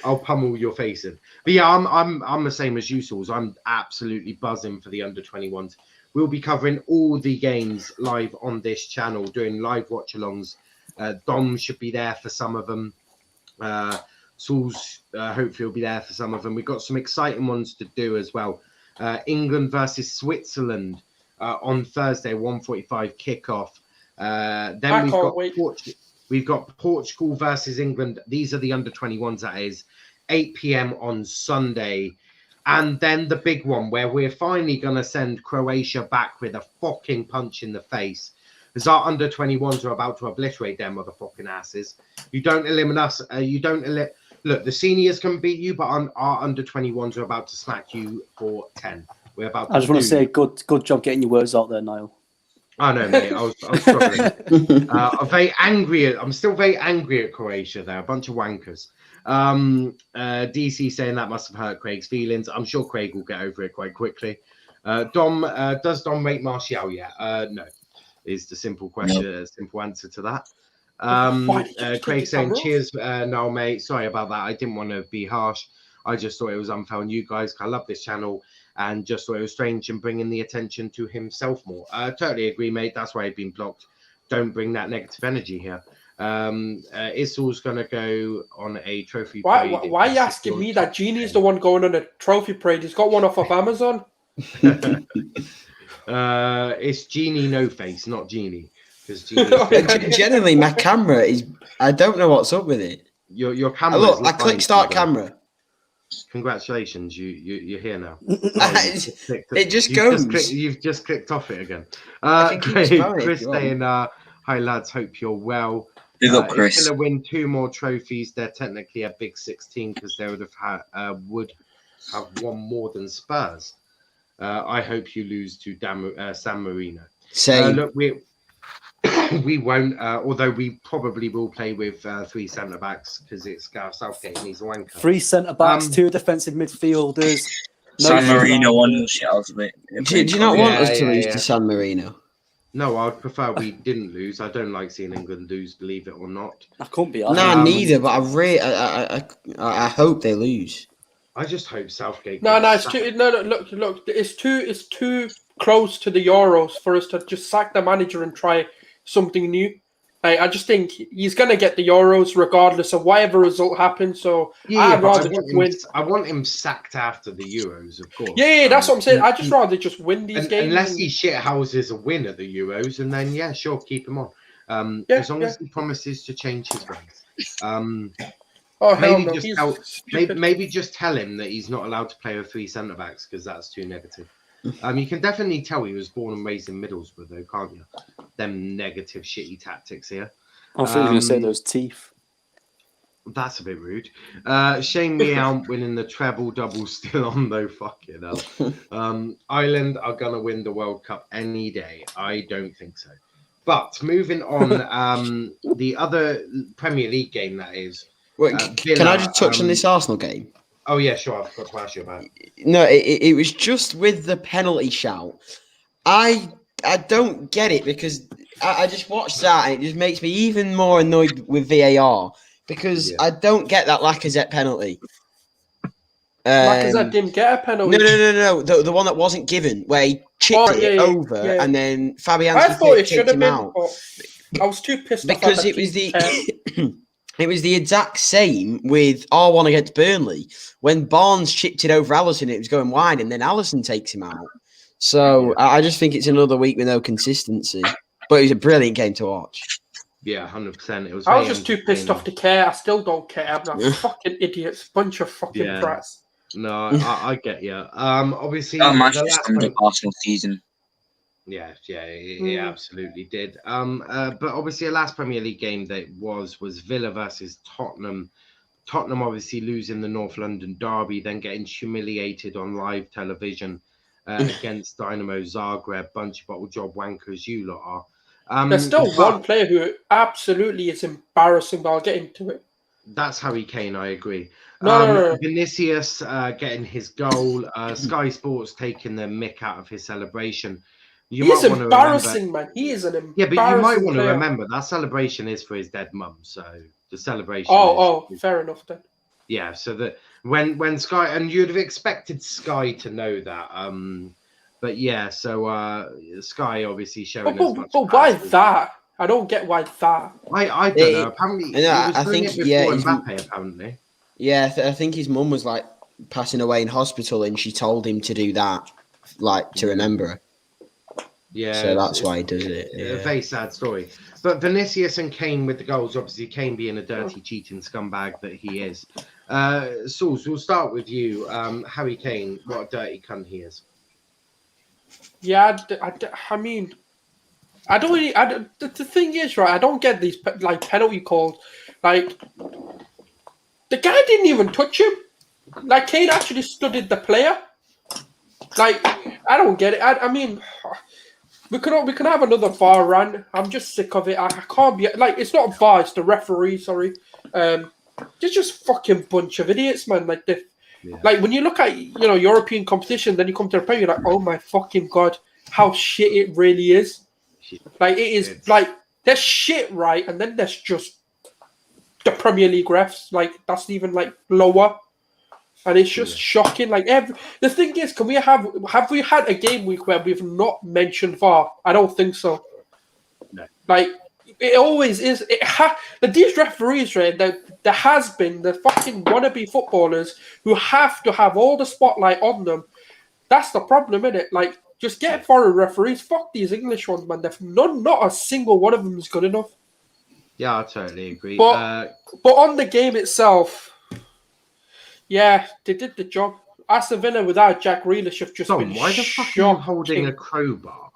I'll pummel your face in. But yeah, I'm the same as you, Sulz. I'm absolutely buzzing for the under-21s. We'll be covering all the games live on this channel, doing live watch-alongs. Dom should be there for some of them. Sulz hopefully will be there for some of them. We've got some exciting ones to do as well. England versus Switzerland on Thursday, 1:45 kickoff. Then we've got Portugal versus England. These are the under-21s, that is 8 p.m. on Sunday. And then the big one where we're finally going to send Croatia back with a fucking punch in the face. Because our under-21s are about to obliterate them motherfucking asses. You don't eliminate us. Look, the seniors can beat you, but our under-21s are about to smack you for 10. We're about. I just want to say, good job getting your words out there, Niall. I know, mate. I was struggling. I'm very angry. I'm still very angry at Croatia. They're a bunch of wankers. DC saying that must have hurt Craig's feelings. I'm sure Craig will get over it quite quickly. Dom, does Dom rate Martial yet? No, is the simple question, simple answer to that. Craig saying, cheers, no, mate. Sorry about that. I didn't want to be harsh. I just thought it was unfair on you guys. I love this channel and just thought it was strange and bringing the attention to himself more. Totally agree, mate. That's why I've been blocked. Don't bring that negative energy here. Issel's going to go on a trophy parade. Why are you asking me that? Gini is the one going on a trophy parade. He's got one off of Amazon. It's Genie No Face, not Genie. Generally, my camera is. I don't know what's up with it. Your camera. Look, I click start camera. Congratulations, you're here now. It just goes. You've just clicked off it again. Great. Chris saying, "Hi lads, hope you're well." Big up, Chris. If they're going to win 2 more trophies, they're technically a big 16 because they would have won more than Spurs. I hope you lose to San Marino. Look, we won't, although we probably will play with 3 centre backs because it's Gareth Southgate and he's a wanker. 3 centre backs, 2 defensive midfielders. San Marino won the shit out of it. Do you not want us to lose to San Marino? No, I'd prefer we didn't lose. I don't like seeing England lose, believe it or not. I couldn't be. Neither. But I hope they lose. I just hope Southgate. No, it's too. No, look. It's too close to the Euros for us to just sack the manager and try something new. I just think he's going to get the Euros regardless of whatever result happens. So I'd rather just win. I want him sacked after the Euros, of course. Yeah, that's what I'm saying. I'd just rather just win these games. Unless he shithouses a win at the Euros, and then, yeah, sure, keep him on. As long as he promises to change his ways. Maybe just tell him that he's not allowed to play with 3 centre-backs because that's too negative. You can definitely tell he was born and raised in Middlesbrough, though, can't you? Them negative, shitty tactics here. I thought you were going to say those teeth. That's a bit rude. Shame we aren't winning the treble double still on, though. Fucking hell. Ireland are going to win the World Cup any day. I don't think so. But moving on, the other Premier League game that is. Wait, can I just touch on this Arsenal game? Oh, yeah, sure. I forgot to ask you about it. No, it was just with the penalty shout. I don't get it because I just watched that and it just makes me even more annoyed with VAR because I don't get that Lacazette penalty. Lacazette didn't get a penalty. No. The one that wasn't given where he chipped it over and then Fabianski kicked him out. I was too pissed off because it was the... It was the exact same with R1 against Burnley. When Barnes chipped it over Alisson, it was going wide, and then Alisson takes him out. So I just think it's another week with no consistency. But it was a brilliant game to watch. Yeah, 100%. It was. I was just too pissed off to care. I still don't care. I'm not fucking idiots. Bunch of fucking brats. No, I get you. Obviously, that match just summed up Arsenal season. Yeah, it absolutely did. But obviously, the last Premier League game that was Villa versus Tottenham. Tottenham obviously losing the North London derby, then getting humiliated on live television against Dynamo Zagreb. Bunch of bottle job wankers, you lot are. There's still one player who absolutely is embarrassing, but I'll get into it. That's Harry Kane, I agree. No. Vinicius getting his goal. Sky Sports taking the mick out of his celebration. He's embarrassing, man. He is an embarrassing but you might want to player. remember that celebration is for his dead mum. So the celebration. Oh, fair enough then. Yeah, so that when Sky, and you'd have expected Sky to know that. But yeah, so Sky obviously showing. But why that? I don't get why that. I don't know. Apparently, I think Mbappe, apparently. Yeah, I think his mum was like passing away in hospital, and she told him to do that, like to remember her. Yeah, so that's why he does it. Yeah. A very sad story. But Vinicius and Kane with the goals, obviously Kane being a dirty, cheating scumbag that he is. Sulz, we'll start with you. Harry Kane, what a dirty cunt he is. Yeah, I mean, I don't really. The thing is, right? I don't get these like penalty calls. Like the guy didn't even touch him. Like Kane actually studied the player. Like I don't get it. I mean. We can have another VAR run. I'm just sick of it. I can't be like it's not VAR, it's the referee. Sorry, they're just fucking bunch of idiots, man. Like Yeah. like when you look at European competition, then you come to the Premier, you're like, oh my fucking god, how shit it really is. Like it is like there's shit, right, and then there's just the Premier League refs. Like that's even like lower. And it's just shocking. Like the thing is, have we had a game week where we've not mentioned VAR? I don't think so. No. Like it always is. These referees, right? There has been the fucking wannabe footballers who have to have all the spotlight on them. That's the problem, isn't it? Like just get foreign referees. Fuck these English ones, man. Not a single one of them is good enough. Yeah, I totally agree. But on the game itself. Yeah, they did the job. Aston Villa without Jack Grealish have just been why the fuck are you holding a crowbar?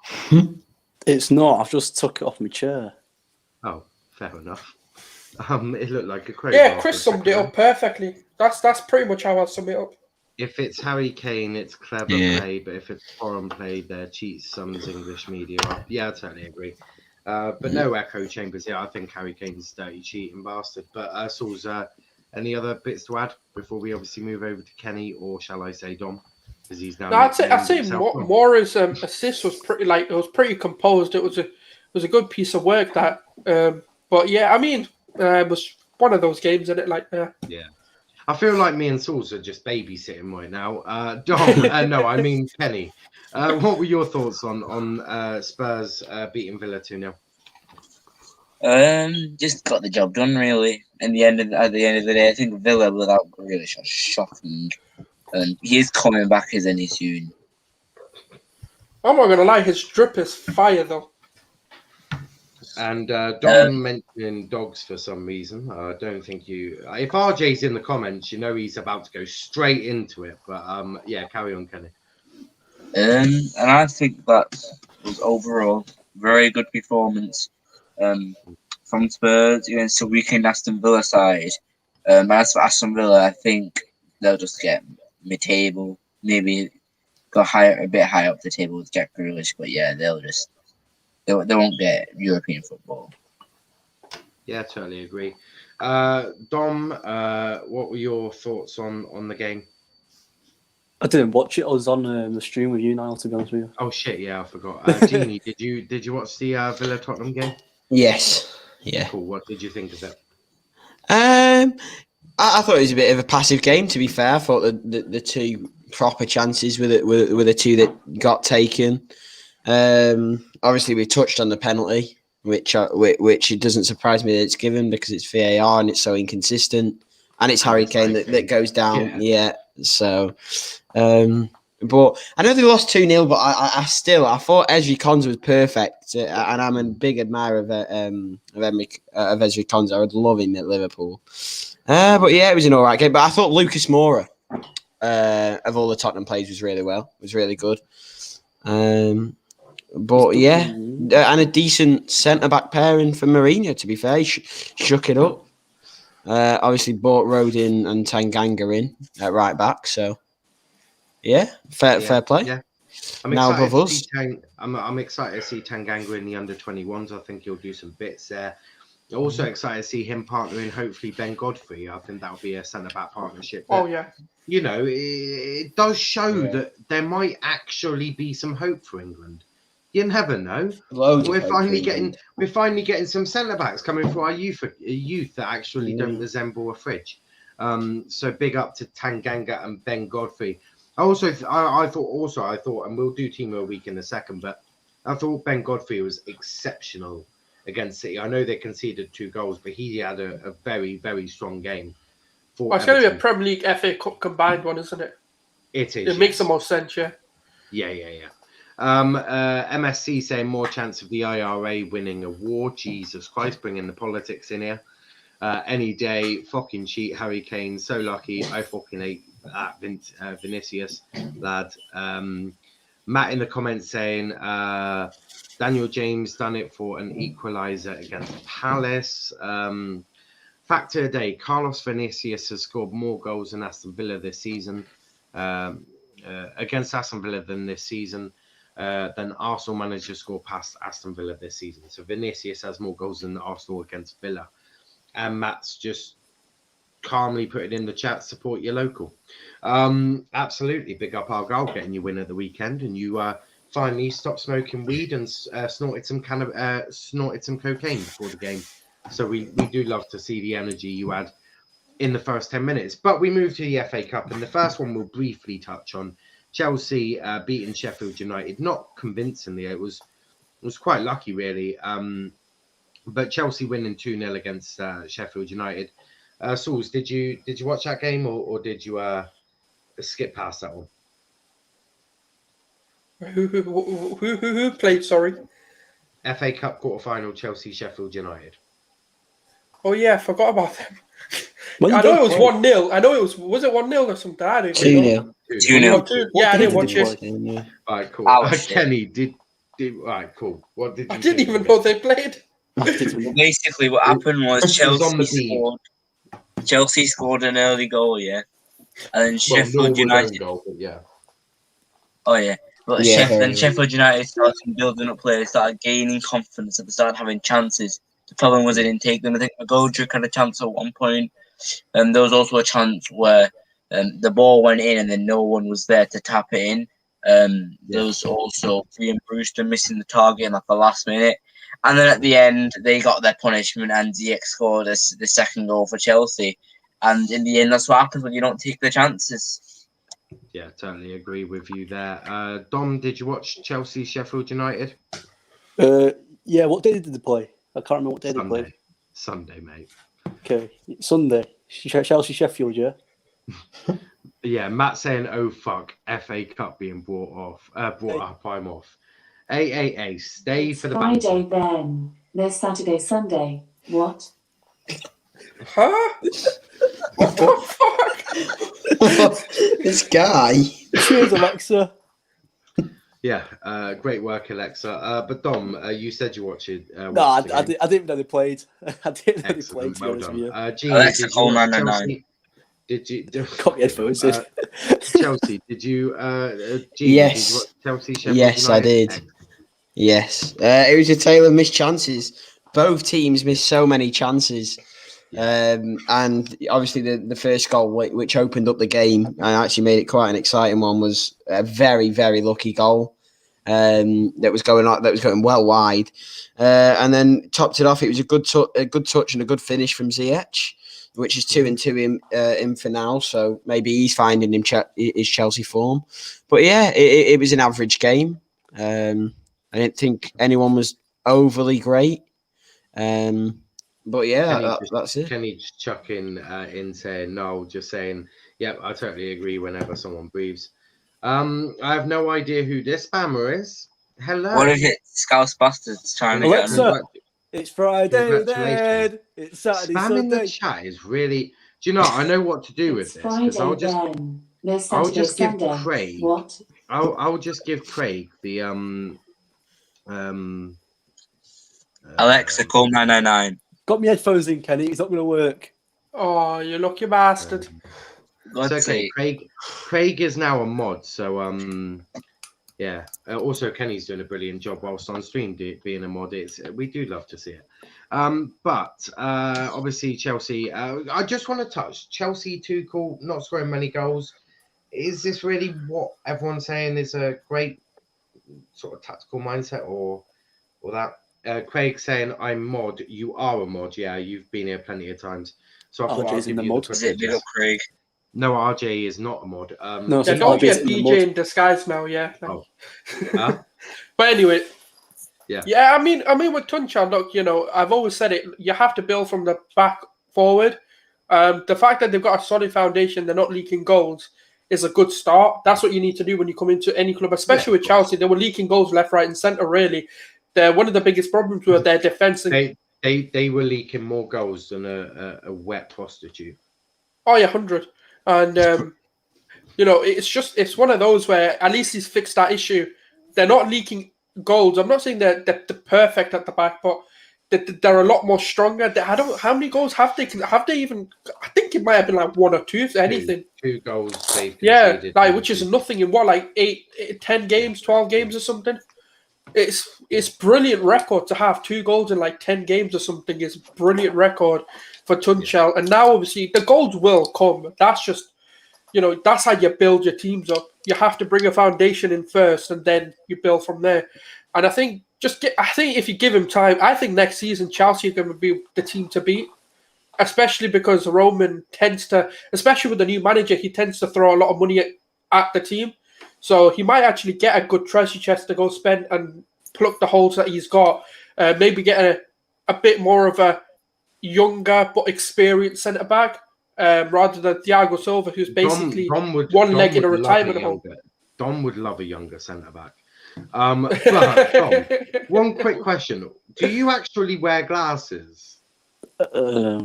It's not. I've just took it off my chair. Oh, fair enough. It looked like a crowbar. Yeah, Chris summed it up perfectly. That's pretty much how I sum it up. If it's Harry Kane, it's clever play, but if it's foreign play, they're cheat sums English media up. Yeah, I totally agree. But no echo chambers here. I think Harry Kane's a dirty cheating bastard. But Sulz, any other bits to add before we obviously move over to Kenny, or shall I say Dom? Because he's now. No, I'd say Mora's assist was pretty composed. It was a good piece of work that. But yeah, I mean, it was one of those games, isn't it? Like yeah. I feel like me and Sulz are just babysitting right now. Dom, no, I mean Kenny. What were your thoughts on Spurs beating Villa 2-0? Just got the job done, really. At the end of the day, I think Villa without Grealish was shocking, and he is coming back, isn't he, soon? I'm not gonna lie, his drip is fire though. And Dom mentioning dogs for some reason. I don't think you. If RJ's in the comments, you know he's about to go straight into it. But yeah, carry on, Kenny. And I think that was overall very good performance. From Spurs against a weekend Aston Villa side. As for Aston Villa, I think they'll just get mid-table, maybe go a bit higher up the table with Jack Grealish, but yeah, they won't get European football. Yeah, totally agree. Dom, what were your thoughts on the game? I didn't watch it. I was on the stream with you, Niall, to be honest with you. Oh shit, yeah, I forgot. Gini, did you watch the Villa Tottenham game? Yes. Yeah. Cool. What did you think of it? I thought it was a bit of a passive game. To be fair, I thought the two proper chances were the two that got taken. Obviously, we touched on the penalty, which it doesn't surprise me that it's given because it's VAR and it's so inconsistent, and it's Harry Kane that goes down. Yeah. So, but I know they lost 2-0, but I thought Ezri Konsa was perfect, and I'm a big admirer of Ezri Konsa. I would love him at Liverpool. But yeah, it was an all right game. But I thought Lucas Moura, of all the Tottenham players, was really good. But yeah, and a decent centre back pairing for Mourinho. To be fair, he shook it up. Obviously bought Rodin and Tanganga in at right back. So yeah, fair play. Yeah, I'm excited to see Tanganga in the under-21s. I think he'll do some bits there. Also excited to see him partnering, hopefully, Ben Godfrey. I think that'll be a centre-back partnership. Oh, yeah. You know, it does show that there might actually be some hope for England. You never know. We're finally getting some centre-backs coming for our youth that actually don't resemble a fridge. So big up to Tanganga and Ben Godfrey. I thought, and we'll do Team of the Week in a second, but I thought Ben Godfrey was exceptional against City. I know they conceded 2 goals, but he had a very, very strong game. It's going to be a Premier League FA Cup combined one, isn't it? It is. It makes the most sense, yeah. Yeah. MSC saying more chance of the IRA winning a war. Jesus Christ, bringing the politics in here. Any day, fucking cheat, Harry Kane. So lucky. I fucking hate that Vinicius, lad. Matt in the comments saying Daniel James done it for an equaliser against Palace. Fact of the day, Carlos Vinicius has scored more goals than Aston Villa this season. Against Aston Villa than this season. Than Arsenal manager scored past Aston Villa this season. So Vinicius has more goals than Arsenal against Villa. And Matt's just calmly put it in the chat. Support your local. Absolutely, big up Argyle getting your win at the weekend, and you finally stopped smoking weed and snorted some cocaine before the game. So we do love to see the energy you had in the first 10 minutes. But we move to the FA Cup, and the first one we'll briefly touch on. Chelsea beating Sheffield United, not convincingly. It was quite lucky, really. But Chelsea winning 2-0 against Sheffield United. Sulz, did you watch that game, or did you skip past that one? Who played? Sorry. FA Cup quarter-final, Chelsea Sheffield United. Oh yeah, I forgot about them. When I did know they it was play? 1-0. I know it was it 1-0 or something? I don't 2-0. 2-0. Yeah, I didn't What watch day did it. they play? All right, cool. Ouch. Kenny, did right, cool. What did you I didn't think even of know it? they played. Basically, what happened was It was on the Chelsea scored an early goal, yeah, and then Well, Sheffield Norwood own United. goal, but yeah. Oh yeah, but Yeah, then Sheffield United started building up play. They started gaining confidence, and they started having chances. The problem was they didn't take them. I think McGoldrick had a chance at one point, and there was also a chance where the ball went in and then no one was there to tap it in. There was also Ian Brewster missing the target in like the last minute. And then at the end, they got their punishment and Ziyech scored the second goal for Chelsea. And in the end, that's what happens when you don't take the chances. Yeah, totally agree with you there. Dom, did you watch Chelsea Sheffield United? Yeah, what day did they play? I can't remember what day they played. Sunday, mate. Okay, Sunday. Chelsea Sheffield, yeah? Yeah, Matt saying, "Oh fuck, FA Cup being brought up." I'm off. Hey, stay It's for the Friday banter. then. There's Saturday, Sunday. What? Huh? What the fuck? This guy. Cheers, Alexa. Yeah, great work, Alexa. But Dom, you said you watched it. No, I didn't even know they played. I didn't know they Excellent, played, to be well honest done. with you. Gini, Alexa, did you call watch 999. Chelsea? Did you? Got me headphones. Chelsea, did you? Gini, Yes. Did you watch Chelsea Sheffield Yes, I United? did. Yes. It was a tale of missed chances. Both teams missed so many chances. And obviously the first goal, which opened up the game and actually made it quite an exciting one, was a very, very lucky goal that was going well wide. And then topped it off. It was a good touch and a good finish from Ziyech, which is 2-2 in for now. So maybe he's finding his Chelsea form. But yeah, it was an average game. I didn't think anyone was overly great. But yeah, that's it. Kenny just chucking in saying no, just saying, yep, I totally agree whenever someone breathes. I have no idea who this spammer is. Hello. What is it? Scouse Bastards trying to get Alexa. him. It's Friday Congratulations. then. It's Saturday, Spam in the Sunday. chat is really. Do you know? I know what to do with It's this because Friday then. There's I'll Saturday, just give Sunday. Craig. What? I'll just give Craig the Alexa, call 999. Got me headphones in, Kenny. It's not going to work. Oh, you lucky bastard. God's It's okay. sake. Craig is now a mod, so yeah. Also, Kenny's doing a brilliant job whilst on stream being a mod. We do love to see it. But obviously Chelsea. I just want to touch Chelsea. Tuchel not scoring many goals. Is this really what everyone's saying is a great sort of tactical mindset, or that? Craig saying, "I'm mod. You are a mod. Yeah, you've been here plenty of times." So I thought I'll RJ's in give the you mod. the Is it privilege. Big Up Craig? No, RJ is not a mod. No, so There's only a RJ's in the DJ mod. in disguise now, yeah. Oh. Huh? But anyway, Yeah. I mean, with Tuchel, look, I've always said it. You have to build from the back forward. The fact that they've got a solid foundation, they're not leaking goals, is a good start. That's what you need to do when you come into any club, especially with Chelsea. They were leaking goals left, right, and centre. Really, they're one of the biggest problems with their defence. They were leaking more goals than a wet prostitute. Oh yeah, 100. And it's one of those where at least he's fixed that issue. They're not leaking goals. I'm not saying they're perfect at the back, but they're a lot more stronger. How many goals have they? Have they even? I think it might have been like one or two, if anything. Two goals they've Yeah, conceded. which is nothing in 10 games, 12 games or something. it's brilliant record to have 2 goals in like 10 games or something. It's a brilliant record for Tuchel. And now obviously the goals will come. That's just, that's how you build your teams up. You have to bring a foundation in first, and then you build from there. And I think if you give him time, I think next season Chelsea are going to be the team to beat, especially because Roman tends to, especially with the new manager, he tends to throw a lot of money at the team. So he might actually get a good treasure chest to go spend and pluck the holes that he's got. Maybe get a bit more of a younger but experienced centre back. Rather than Thiago Silva, who's basically one leg in a retirement home. Dom would love a younger centre back. But Dom, one quick question: do you actually wear glasses? Yeah,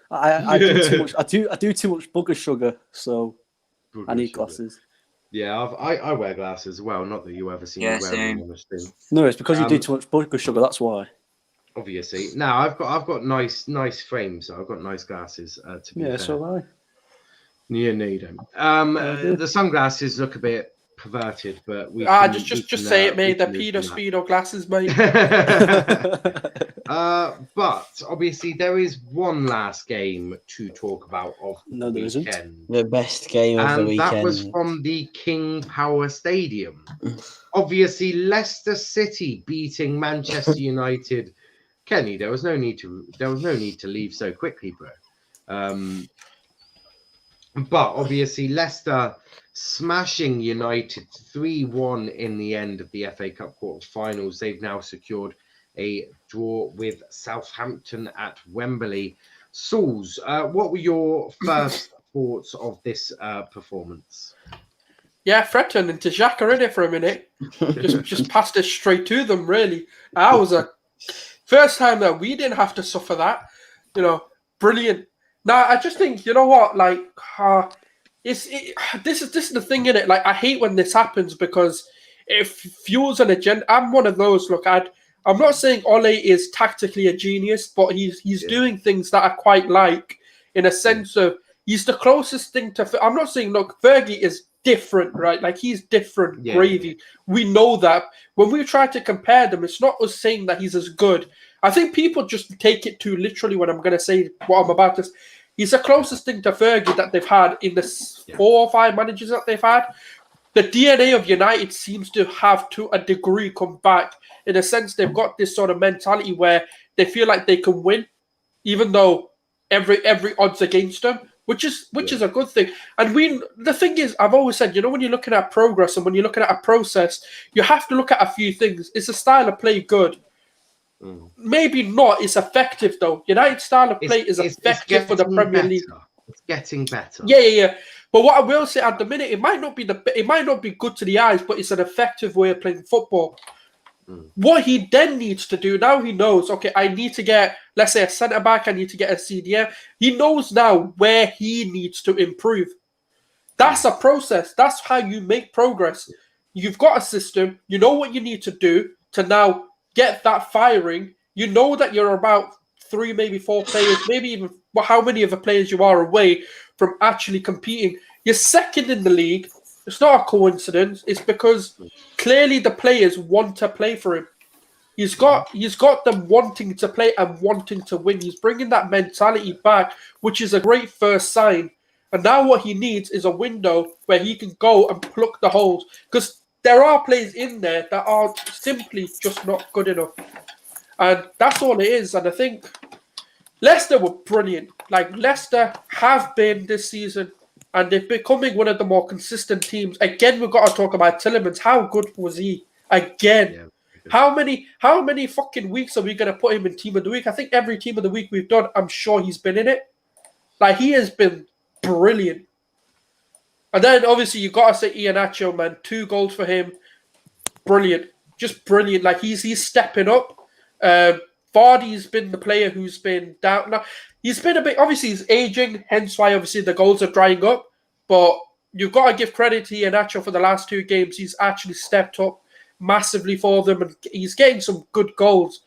I do too much. I do too much bugger sugar, so I need glasses. Yeah, I wear glasses as well. Not that you ever see me wearing them. No, it's because you do too much bugger sugar. That's why. Obviously, now I've got nice frames, so I've got nice glasses. To be fair. So have I. Yeah, no, you don't. The sunglasses look a bit perverted, but we just say it, mate. The pedo speedo glasses, mate. But obviously, there is one last game to talk about of the weekend. Isn't. The best game of the weekend. And that was from the King Power Stadium. Obviously, Leicester City beating Manchester United. Kenny, there was no need to leave so quickly, bro. But obviously, Leicester smashing United 3-1 in the end of the FA Cup quarter-finals. They've now secured a draw with Southampton at Wembley. Sulz, what were your first thoughts of this performance? Yeah, Fred turned into Xhaka in it for a minute. just passed it straight to them, really. That was a first time that we didn't have to suffer that. Brilliant. Now, I just think, you know what, like, this is the thing, innit? Like, I hate when this happens because it fuels an agenda. I'm one of those, look, I'm not saying Ole is tactically a genius, but he's doing things that I quite like in a sense of he's the closest thing to... I'm not saying, look, Fergie is different, right? Like, he's different, gravy. We know that. When we try to compare them, it's not us saying that he's as good. I think people just take it too literally when I'm going to say what I'm about to say. He's the closest thing to Fergie that they've had in the 4 or 5 managers that they've had. The DNA of United seems to have, to a degree, come back. In a sense, they've got this sort of mentality where they feel like they can win, even though every odd's against them, which is a good thing. And the thing is, I've always said, when you're looking at progress and when you're looking at a process, you have to look at a few things. Is the style of play good? Maybe not. It's effective though. United's style of play is effective for the Premier League. It's getting better. Yeah. But what I will say at the minute, it might not be good to the eyes, but it's an effective way of playing football. What he then needs to do, now he knows, okay, I need to get, let's say, a centre back, I need to get a CDM. He knows now where he needs to improve. That's a process. That's how you make progress. You've got a system. You know what you need to do to now get that firing. You know that you're about 3, maybe 4 players, maybe even how many of the players you are away from actually competing. You're second in the league. It's not a coincidence. It's because clearly the players want to play for him. He's got them wanting to play and wanting to win. He's bringing that mentality back, which is a great first sign. And now what he needs is a window where he can go and pluck the holes. Because there are players in there that are simply just not good enough. And that's all it is. And I think Leicester were brilliant. Like, Leicester have been this season, and they're becoming one of the more consistent teams. Again, we've got to talk about Tielemans. How good was he? Again. How many fucking weeks are we going to put him in Team of the Week? I think every Team of the Week we've done, I'm sure he's been in it. Like, he has been brilliant. And then, obviously, you've got to say Iheanacho, man. 2 goals for him. Brilliant. Just brilliant. Like, he's stepping up. Vardy's been the player who's been down. Now, he's been a bit... Obviously, he's aging, hence why, obviously, the goals are drying up. But you've got to give credit to Iheanacho for the last 2 games. He's actually stepped up massively for them, and he's getting some good goals.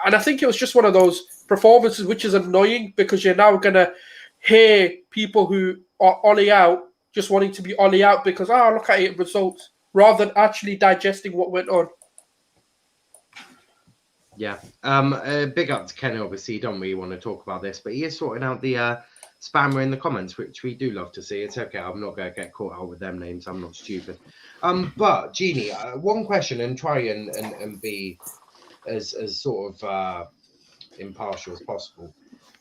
And I think it was just one of those performances which is annoying, because you're now going to hear people who are Ollie out just wanting to be Ollie out because, look at it, results. rather than actually digesting what went on. Yeah. Big up to Kenny. Obviously, he don't really want to talk about this, but he is sorting out the spammer in the comments, which we do love to see. It's okay. I'm not going to get caught out with them names. I'm not stupid. But Gini, one question, and try and be as sort of impartial as possible.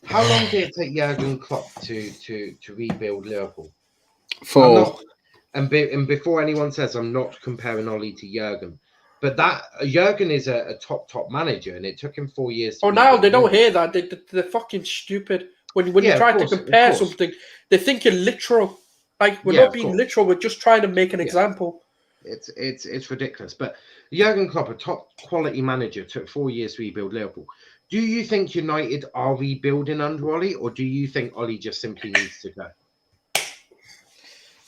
How long did it take Jurgen Klopp to rebuild Liverpool? I'm not, and before anyone says I'm not comparing Ollie to Jurgen, but that Jurgen is a top manager, and it took him 4 years. Oh, now they don't hear that. They're fucking stupid. When you try to compare something, they think you're literal. Like, we're not being literal. We're just trying to make an example. It's ridiculous. But Jurgen Klopp, a top quality manager, took 4 years to rebuild Liverpool. Do you think United are rebuilding under Ollie, or do you think Ollie just simply needs to go?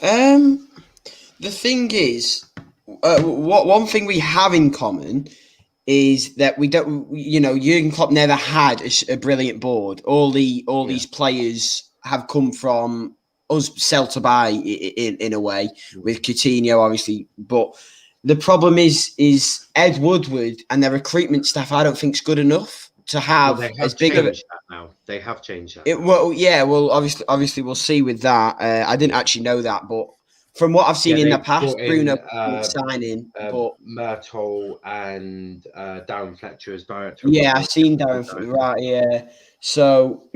The thing is, one thing we have in common is that we don't. Jurgen Klopp never had a brilliant board. All these players have come from us sell to buy in a way, with Coutinho obviously, but the problem is Ed Woodward and their recruitment staff. I don't think is good enough to have as big of it now. They have changed that. Obviously we'll see with that. I didn't actually know that, but from what I've seen in the past, Bruno signing, but Myrtle and Darren Fletcher as director. Yeah, I've seen Darren. Right, yeah. So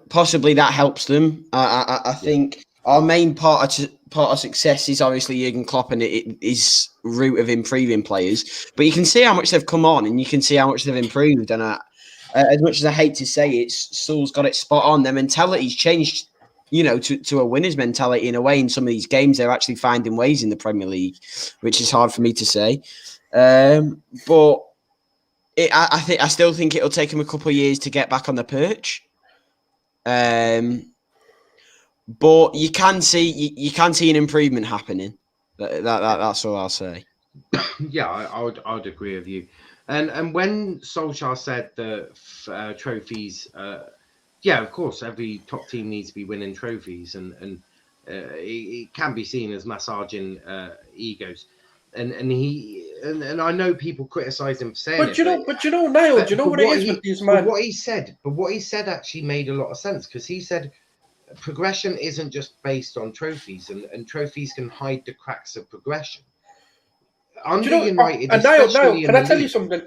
possibly that helps them. I think our main part of success is obviously Jurgen Klopp and his route of improving players. But you can see how much they've come on, and you can see how much they've improved. And as much as I hate to say it, Sulz got it spot on. Their mentality's changed. To a winner's mentality in a way. In some of these games, they're actually finding ways in the Premier League, which is hard for me to say. But I still think it'll take him a couple of years to get back on the perch. But you can see an improvement happening. That's all I'll say. Yeah, I would agree with you. And when Solskjaer said the trophies. Yeah, of course, every top team needs to be winning trophies, and it can be seen as massaging egos. And I know people criticize him for saying Niall, do you know what it is with these men? But what he said actually made a lot of sense, because he said progression isn't just based on trophies, and trophies can hide the cracks of progression. Niall, can I tell you something?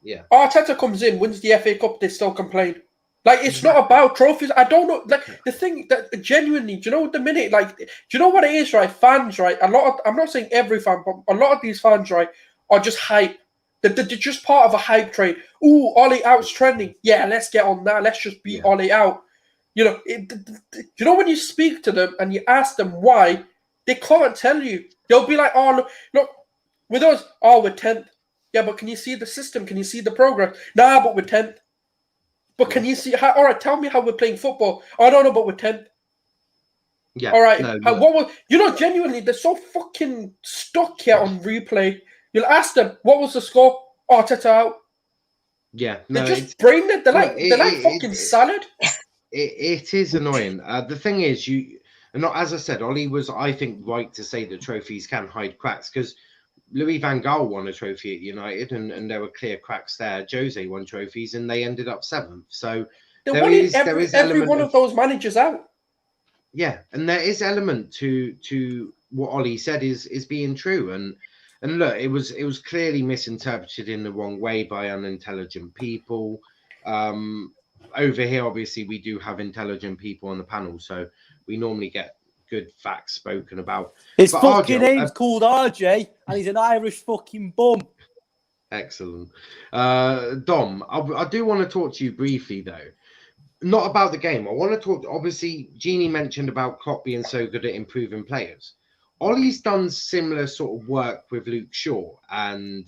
Yeah. Arteta comes in, wins the FA Cup, they still complain. Like, it's not about trophies. I don't know. Like, the thing that genuinely, do you know, the minute, like, do you know what it is, right? Fans, right? I'm not saying every fan, but a lot of these fans, right, are just hype. They're just part of a hype train. Ooh, Ollie out's trending. Yeah, let's get on that. Let's just beat Ollie out. You know, when you speak to them and you ask them why, they can't tell you. They'll be like, oh, look, with us, we're 10th. Yeah, but can you see the system? Can you see the progress? Nah, but we're 10th. But can you see how? All right, tell me how we're playing football. I don't know, but we're 10th. Yeah. All right. What was? Genuinely, they're so fucking stuck here on replay. You'll ask them, what was the score? Arteta out. Yeah. They're just brain dead. They're like fucking salad. It is annoying. The thing is, as I said, Ollie was, I think, right to say that trophies can hide cracks, because Louis van Gaal won a trophy at United, and there were clear cracks there. Jose won trophies, and they ended up 7th. So there is every one of those managers out. Yeah, and there is element to what Ollie said is being true, and look, it was clearly misinterpreted in the wrong way by unintelligent people. Over here, obviously, we do have intelligent people on the panel, so we normally get good facts spoken about. His fucking name's called RJ, and he's an Irish fucking bum. Excellent. Dom, I do want to talk to you briefly, though. Not about the game. I want to talk, obviously, Gini mentioned about Klopp being so good at improving players. Ollie's done similar sort of work with Luke Shaw and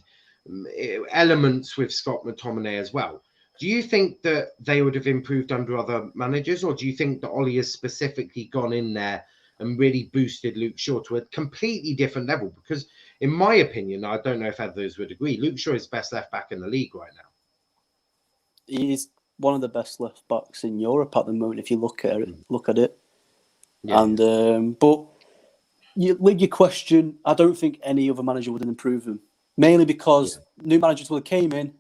elements with Scott McTominay as well. Do you think that they would have improved under other managers, or do you think that Ollie has specifically gone in there and really boosted Luke Shaw to a completely different level? Because in my opinion, I don't know if others would agree, Luke Shaw is best left back in the league right now. He's one of the best left backs in Europe at the moment, if you look at it. Yeah. And but with your question, I don't think any other manager would have improved them. Mainly because new managers would have came in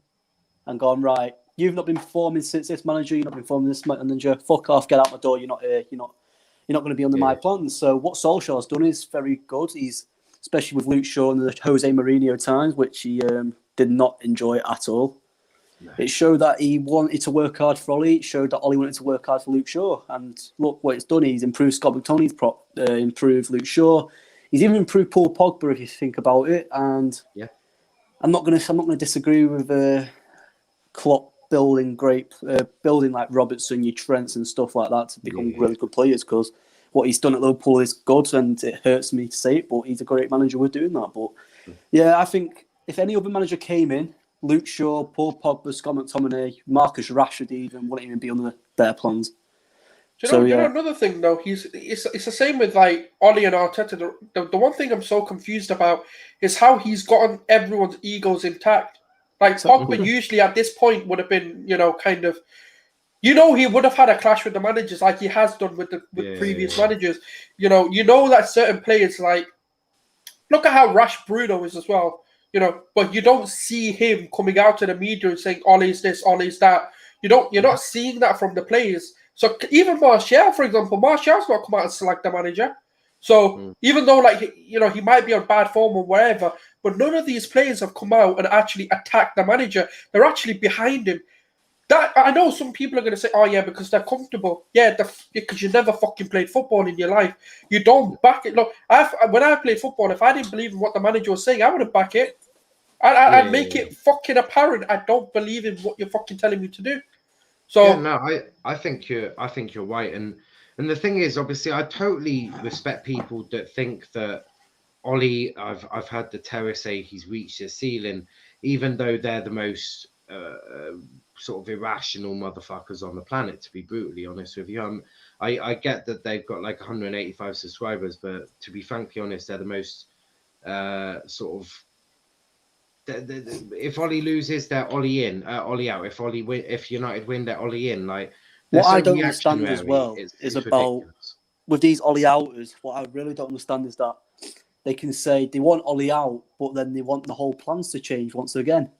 and gone, right, you've not been performing since this manager, you've not been performing this manager, fuck off, get out my door, you're not here, you're not going to be under my plans. So what Solskjaer's done is very good. He's, especially with Luke Shaw and the Jose Mourinho times, which he did not enjoy at all. No. It showed that he wanted to work hard for Ollie. It showed that Ollie wanted to work hard for Luke Shaw. And look what it's done. He's improved Scott McTominay's improved Luke Shaw. He's even improved Paul Pogba, if you think about it. And I'm not gonna disagree with Klopp building like Robertson, your Trents and stuff like that to become really good players, because what he's done at Liverpool is good, and it hurts me to say it, but he's a great manager with doing that. But I think if any other manager came in, Luke Shaw, Paul Pogba, Scott McTominay, Marcus Rashford even wouldn't even be under their plans. Do you know another thing though? It's the same with like Ollie and Arteta. The one thing I'm so confused about is how he's gotten everyone's egos intact. Like Pogba usually at this point would have been, he would have had a clash with the managers like he has done with previous managers. You know that certain players, like, look at how rash Bruno is as well. But you don't see him coming out to the media and saying Ollie's this, Ollie's that. You're not seeing that from the players. So even Martial, for example, Martial's not come out and select the manager. So even though he might be on bad form or whatever, but none of these players have come out and actually attacked the manager. They're actually behind him. That I know some people are going to say, oh yeah, because they're comfortable. Yeah, because you never fucking played football in your life. You don't back it. Look, when I played football, if I didn't believe in what the manager was saying, I wouldn't back it. I'd make it fucking apparent I don't believe in what you're fucking telling me to do. So I think you're right, and the thing is, obviously, I totally respect people that think that Ollie. I've heard the Terror say he's reached his ceiling, even though they're the most sort of irrational motherfuckers on the planet. To be brutally honest with you, I get that they've got like 185 subscribers, but to be frankly honest, they're the most sort of. If Ollie loses, they're Ollie in, Ollie out. If United win, they're Ollie in. Like what I don't understand as well is about with these Ollie outers. What I really don't understand is that they can say they want Ollie out, but then they want the whole plans to change once again.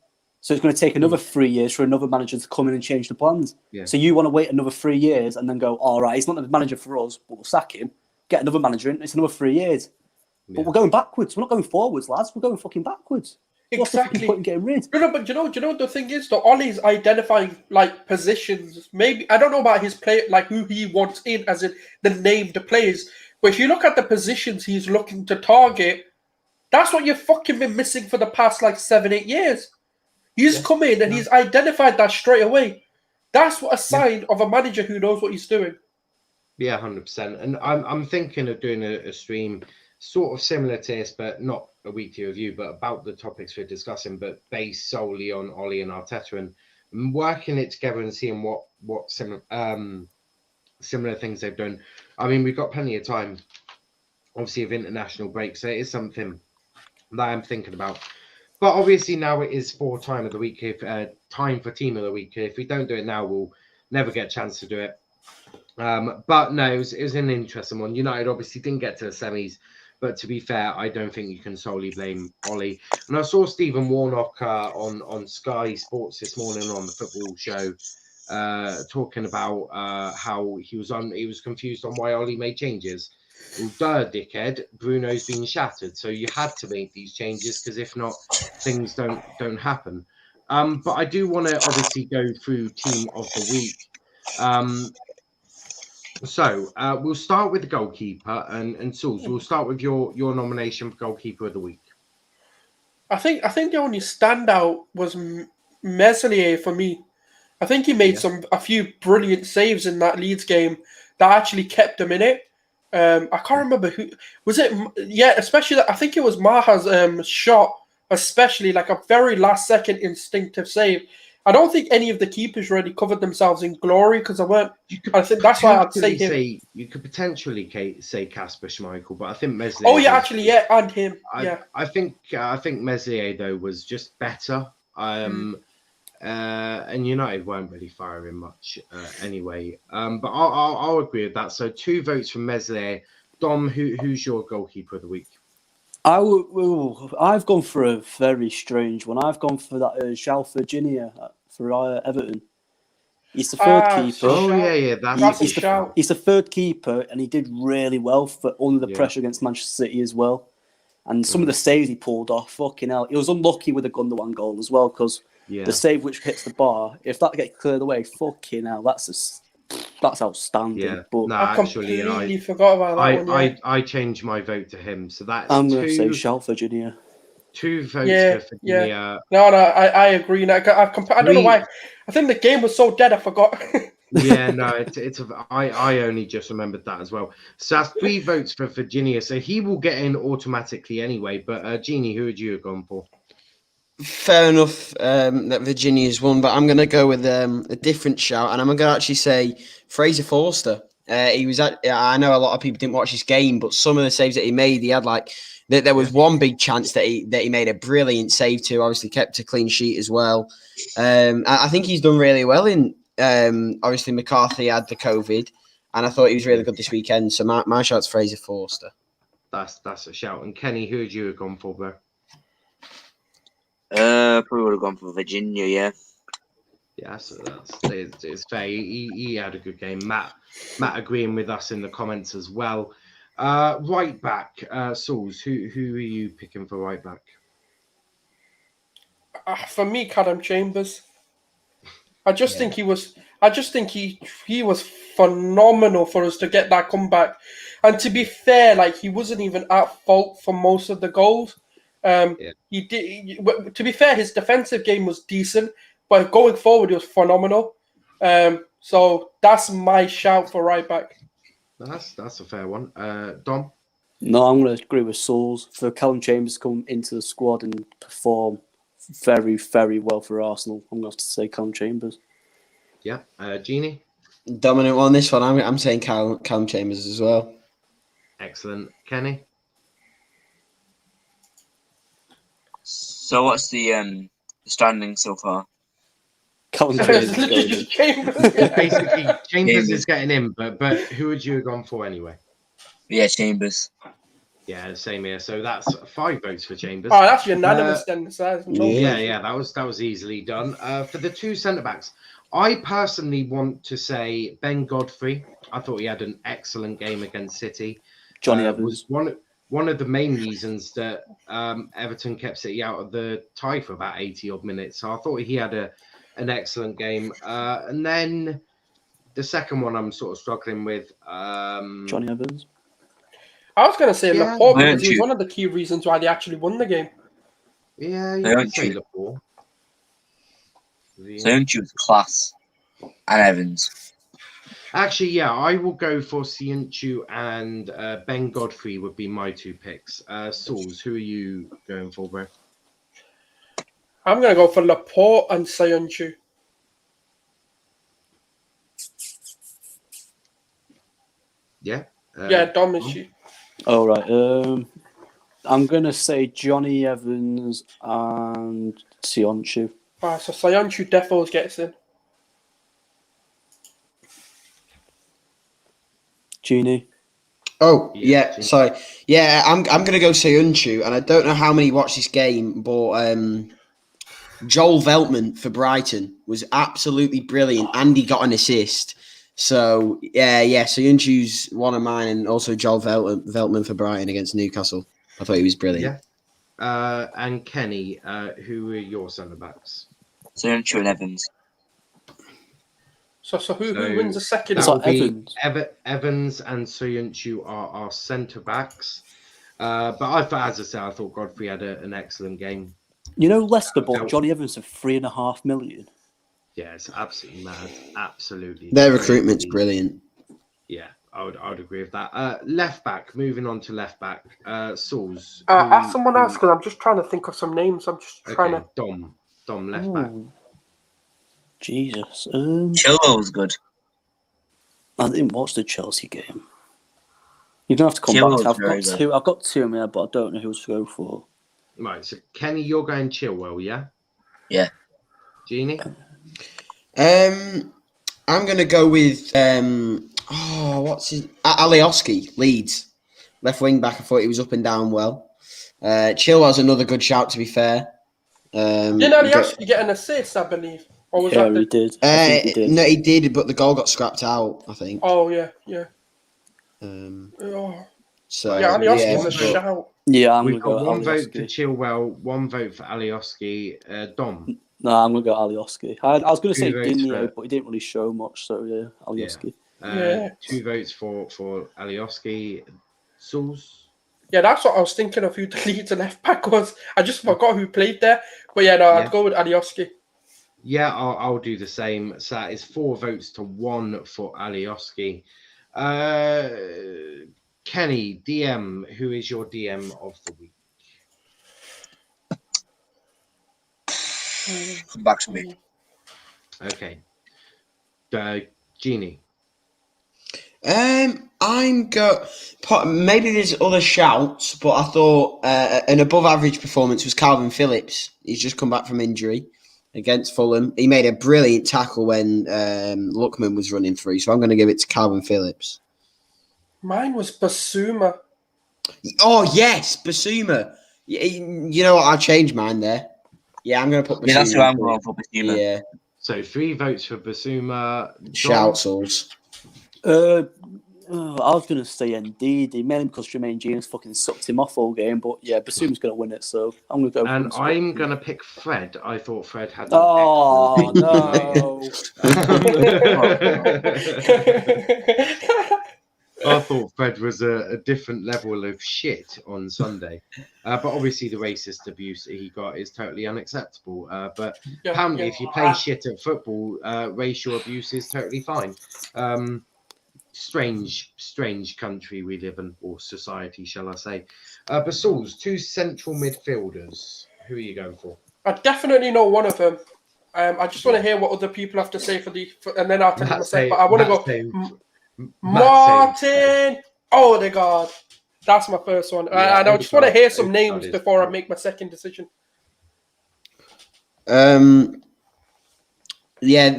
So it's going to take another 3 years for another manager to come in and change the plans. Yeah. So you want to wait another 3 years and then go, all right, he's not the manager for us, but we'll sack him. Get another manager in. It's another 3 years. Yeah. But we're going backwards. We're not going forwards, lads. We're going fucking backwards. What's the fucking point in getting rid? No, but you know the thing is though, Ollie's identifying like positions. Maybe I don't know about his play, like who he wants in, as in the named players. But if you look at the positions he's looking to target, that's what you've fucking been missing for the past like 7-8 years. He's come in and he's identified that straight away. That's what a sign of a manager who knows what he's doing. Yeah, 100%. And I'm thinking of doing a stream sort of similar to this, but not a weekly review, but about the topics we're discussing, but based solely on Ollie and Arteta, and working it together and seeing what similar things they've done. I mean, we've got plenty of time, obviously, of international breaks, so it is something that I'm thinking about. But obviously now it is for time of the week, time for team of the week. If we don't do it now, we'll never get a chance to do it. But no, it was an interesting one. United obviously didn't get to the semis, but to be fair, I don't think you can solely blame Ollie. And I saw Stephen Warnock on Sky Sports this morning on the football show, talking about how he was confused on why Ollie made changes. Well, duh, dickhead, Bruno's been shattered, so you had to make these changes, because if not, things don't happen. But I do want to obviously go through team of the week. So we'll start with the goalkeeper, and Sulz, we'll start with your nomination for goalkeeper of the week. I think the only standout was Meslier for me. I think he made a few brilliant saves in that Leeds game that actually kept him in it. I can't remember who was it. Yeah, especially I think it was Maha's shot, especially like a very last second instinctive save. I don't think any of the keepers really covered themselves in glory because I think that's why I'd say him. You could potentially say Kasper Schmeichel, but I think Meslier. Oh yeah, actually, and him. I think Meslier though was just better. And United weren't really firing much anyway. But I'll agree with that. So 2 votes from Meslier, Dom, who's your goalkeeper of the week? I've gone for a very strange one. I've gone for that Shalford Gini for Everton. He's the third keeper. Oh yeah, That's a shout. He's the third keeper, and he did really well for under the Yeah. pressure against Manchester City as well. And some of the saves he pulled off, fucking hell. He was unlucky with the Gundogan goal as well, because the save which hits the bar, if that gets cleared away, fucking hell, that's outstanding. Yeah. But No, I actually, completely forgot about that one. Yeah. I changed my vote to him. So that's I'm going to say Shalford Jr. 2 votes Yeah, for yeah. Virginia. No, I agree. I don't know why. I think the game was so dead, I forgot. Yeah, no, I only just remembered that as well. So that's 3 votes for Virginia. So he will get in automatically anyway. But Gini, who would you have gone for? Fair enough that Virginia's won, but I'm going to go with a different shout, and I'm going to actually say Fraser Forster. He was I know a lot of people didn't watch his game, but some of the saves that he made, he had there was one big chance that he made a brilliant save to. Obviously, kept a clean sheet as well. I think he's done really well in. Obviously, McCarthy had the COVID, and I thought he was really good this weekend. So my shout's Fraser Forster. That's a shout. And Kenny, who would you have gone for, bro? Probably would have gone for Virginia. Yeah. Yeah, so it's fair. He had a good game. Matt agreeing with us in the comments as well. Right back, Sulz, who are you picking for right back? For me, Callum Chambers. I just think he was phenomenal for us to get that comeback. And to be fair, he wasn't even at fault for most of the goals. He did. To be fair, his defensive game was decent, but going forward, he was phenomenal. So that's my shout for right back. That's a fair one. Dom? No, I'm going to agree with Sulz. For Callum Chambers to come into the squad and perform very, very well for Arsenal, I'm going to have to say Callum Chambers. Yeah. Gini? Dominant on this one. I'm saying Callum Chambers as well. Excellent. Kenny? So what's the standing so far? Callum It's Chambers. literally just Chambers. Yeah. Basically, Chambers is getting in, but who would you have gone for anyway? Yeah, Chambers. Yeah, same here. So that's 5 votes for Chambers. Oh, that's unanimous then. So Yeah, that was easily done. For the 2 centre backs, I personally want to say Ben Godfrey. I thought he had an excellent game against City. Johnny Evans. Was one of the main reasons that Everton kept City out of the tie for about 80 odd minutes. So I thought he had an excellent game. And then the second one I'm sort of struggling with. Johnny Evans. I was going to say Yeah. Laporte because he was one of the key reasons why they actually won the game. Yeah, you can say Laporte. Sounchu was class. And Evans. Actually, yeah, I will go for Soyuncu and Ben Godfrey would be my 2 picks. Sulz, who are you going for, bro? I'm going to go for Laporte and Soyuncu. Yeah? Dom is you. All right. I'm going to say Johnny Evans and Soyuncu. Right, so Soyuncu defos gets in. Gini. Oh, Yeah, yeah, sorry. Yeah, I'm going to go Soyuncu, and I don't know how many watched this game, but Joel Veltman for Brighton was absolutely brilliant, and he got an assist. So, yeah, Soyuncu's one of mine, and also Joel Veltman for Brighton against Newcastle. I thought he was brilliant. Yeah. And Kenny, who are your centre-backs? Sounchu and Evans. So who wins the second? That So will be Evans. Evans and Soyuncu are our centre-backs. But I thought, as I said, I thought Godfrey had an excellent game. You know Leicester bought Johnny Evans for $3.5 million. Yeah, it's absolutely mad. Absolutely. Their recruitment's brilliant. Yeah, I would agree with that. Left back, moving on to left back. Sulz. Ask someone else because I'm just trying to think of some names. I'm just trying to. Dom, left back. Jesus. Chilwell was good. I didn't watch the Chelsea game. You don't have to come Chilwell's back. very good. I've got 2 in there, but I don't know who to go for. Right, so Kenny, you're going Chilwell, yeah? Yeah. Gini? I'm going to go with what's his Alioski, Leeds. Left wing back, I thought he was up and down well. Chilwell's another good shout, to be fair. Didn't Alioski get an assist, I believe? Or was Yeah, that he did. I think he did. No, he did, but the goal got scrapped out, I think. Oh, yeah. So, Yeah, Alioski's one a vote. shout. Yeah, I'm We've going got to go one vote for Alioski. Chilwell, one vote for Alioski. Dom. No, I'm going to go Alioski. I was going to say Two votes Gini, for- but he didn't really show much, so yeah, Alioski. Yeah. 2 votes for Alioski. Sulz. Yeah, that's what I was thinking of who the Leeds left back was. I just forgot who played there. But yeah, no, I'd go with Alioski. Yeah, I'll do the same. So that is 4 votes to 1 for Alioski. Kenny, DM, who is your DM of the week? Come back to me. Okay. Gini. Maybe there's other shouts, but I thought an above average performance was Calvin Phillips. He's just come back from injury against Fulham. He made a brilliant tackle when Lookman was running through, so I'm going to give it to Calvin Phillips. Mine was Basuma. Oh, yes, Basuma. You know what? I'll change mine there. Yeah, I'm going to put Basuma. Yeah, that's who I'm going for, Basuma. Yeah. So 3 votes for Basuma. Shout, Sulz. I was going to say Ndidi, mainly because Jermaine Jenas fucking sucked him off all game, but yeah, Basuma's going to win it, so I'm going to go for And him. I'm going to pick Fred. I thought Fred had. Oh, no. I thought Fred was a different level of shit on Sunday. But obviously, the racist abuse he got is totally unacceptable. But apparently, if you play shit at football, racial abuse is totally fine. Strange country we live in, or society, shall I say. But Sulz, 2 central midfielders. Who are you going for? I definitely know one of them. I just want to hear what other people have to say and then I'll tell you myself. But I want to go Martin Odegaard. That's my first one. Yeah, and I just want to hear some Odegaard names is before I good. make my second decision. Yeah,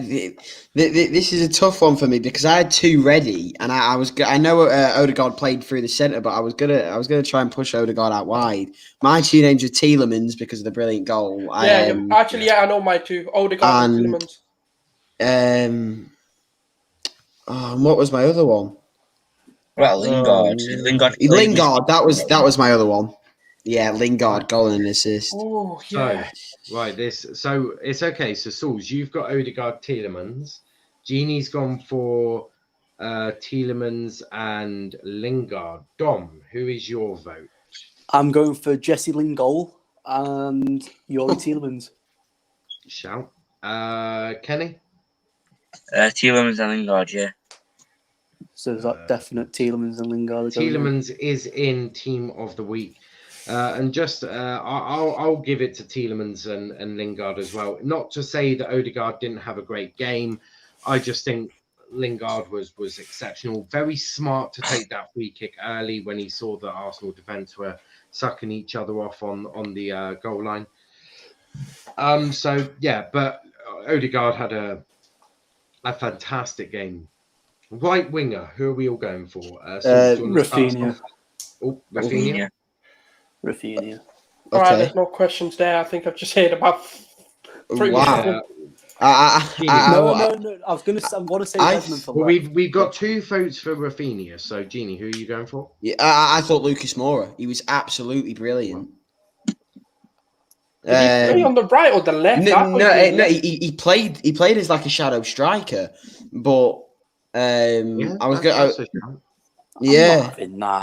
this is a tough one for me because I had 2 ready, and I know Odegaard played through the centre, but I was gonna try and push Odegaard out wide. My 2 names are Tielemans because of the brilliant goal. I know my 2. Odegaard and Tielemans. And what was my other one? Well, Lingard. Lingard. That was my other one. Yeah, Lingard, goal and assist. Oh, yeah. So it's okay. So Sulz, you've got Odegaard, Tielemans. Gini's gone for Tielemans and Lingard. Dom, who is your vote? I'm going for Jesse Lingard and Yuri Tielemans. Shout. Kenny? Tielemans and Lingard, yeah. So is that definite Tielemans and Lingard? Tielemans is in team of the week. And just I'll give it to Tielemans and Lingard as well. Not to say that Odegaard didn't have a great game. I just think Lingard was exceptional. Very smart to take that free kick early when he saw that Arsenal defence were sucking each other off on the goal line. So yeah, but Odegaard had a fantastic game. Right winger, who are we all going for? Rafinha. Oh, Rafinha. Rafinha. All right, Okay. there's no questions there. I think I've just heard about 3 Wow. minutes. No. I was going to. I want to say Desmond for Well, left. we've got 2 votes for Rafinha. So, Gini, who are you going for? Yeah, I thought Lucas Moura. He was absolutely brilliant. Did he play on the right or the left? He played as like a shadow striker, but I was going. Yeah,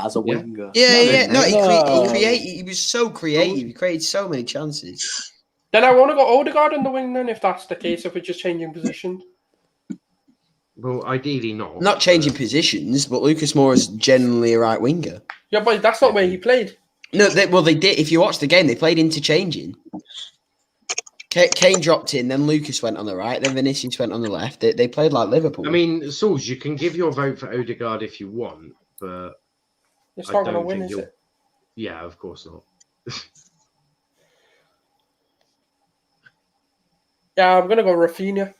As a winger. He was so creative. He created so many chances. Then I want to go Odegaard on the wing. Then, if that's the case, if we're just changing position. Well, ideally not. Not changing positions, but Lucas Moura is generally a right winger. Yeah, but that's not where he played. No, they did. If you watch the game, they played interchanging. Kane dropped in, then Lucas went on the right, then Vinicius went on the left. They played like Liverpool. I mean, Sulz, you can give your vote for Odegaard if you want, but It's not going to win, is it? Yeah, of course not. Yeah, I'm going to go Rafinha.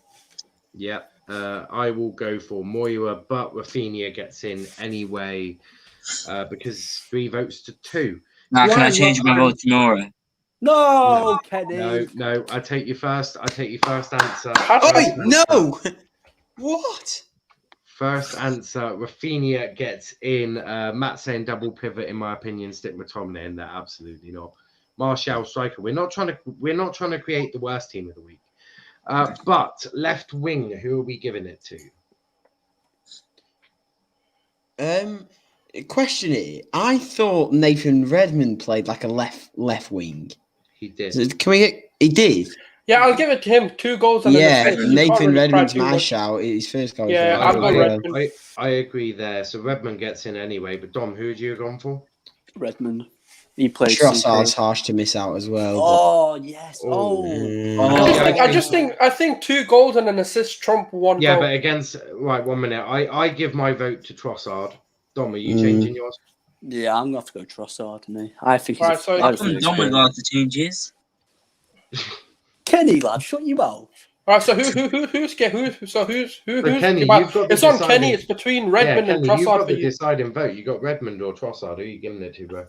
Yeah, I will go for Moira, but Rafinha gets in anyway. because 3 votes to 2. Now, can I Why- change my vote to Nora? No, Kenny. No, I take your first answer. Oi, No! What? First answer, Rafinha gets in. Matt saying double pivot, in my opinion, stick McTominay in there. Absolutely not. Martial striker. We're not trying to create the worst team of the week. But left wing, who are we giving it to? Question here. I thought Nathan Redmond played like a left wing. He did. So can we get? He did. Yeah, I'll give it to him. 2 goals and an Yeah, assist. You can't Nathan really cry Redmond's too my much. shout. His first goal. Yeah, was I've got really Redmond. good. I agree there. So Redmond gets in anyway. But Dom, who had you gone for? Redmond. He played. Trossard's harsh to miss out as well. Oh yes. Oh. I think 2 goals and an assist trump 1 Yeah, goal. but against 1 minute, I give my vote to Trossard. Dom, are you changing yours? Yeah, I'm gonna have to go Trossard to me. I think he's. Right, so- I just think I'm he's done with good. all the changes. Kenny, lad, shut you out. All right, so who's Kenny, right, you've got it's the on Kenny. deciding- It's between Redmond Kenny, and you've Trossard got for the you. deciding vote. You got Redmond or Trossard. Who are you giving it to, bro?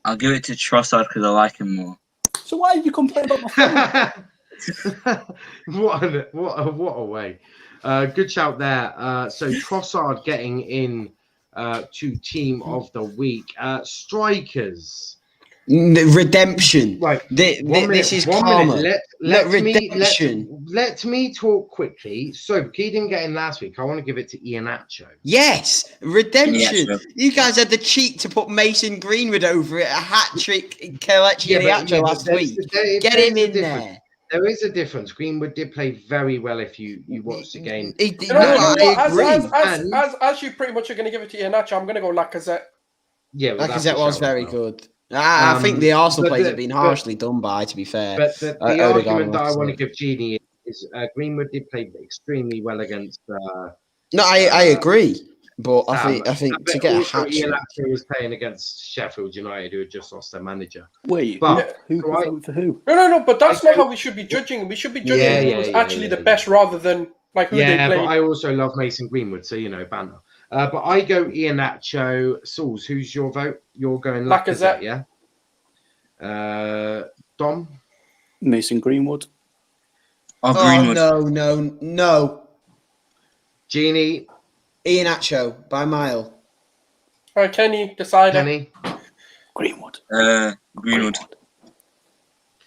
I'll give it to Trossard because I like him more. So why did you complain about my phone? what a way. Good shout there. So Trossard getting in to team of the week. Strikers. Redemption. Right. This is 1 karma. minute. Redemption. Let me talk quickly. So he didn't get in last week. I want to give it to Iheanacho. Yes, redemption. Yeah, sure. You guys had the cheek to put Mason Greenwood over it. A hat trick, Kelechi Iheanacho last week. Get him in there. There is a difference. Greenwood did play very well if you watched the game. I agree. As you pretty much are going to give it to Iheanacho, I'm going to go Lacazette. Yeah, well, Lacazette was very good. I think the Arsenal players have been harshly done by, to be fair. But the argument that I want to give Gini is Greenwood did play extremely well against. No, I agree. But I think to get a also hat trick. Iheanacho was playing against Sheffield United, who had just lost their manager. Wait, But who voted for who? No, but that's not how we should be judging. We should be judging who was actually the best rather than like who they but played. I also love Mason Greenwood, so banner. But I go Iheanacho. Sulz, who's your vote? You're going Lacazette, yeah? Dom? Mason Greenwood. Oh, Greenwood. No. Gini? Iheanacho by mile. All right, Kenny, decide. Kenny? Greenwood. Greenwood.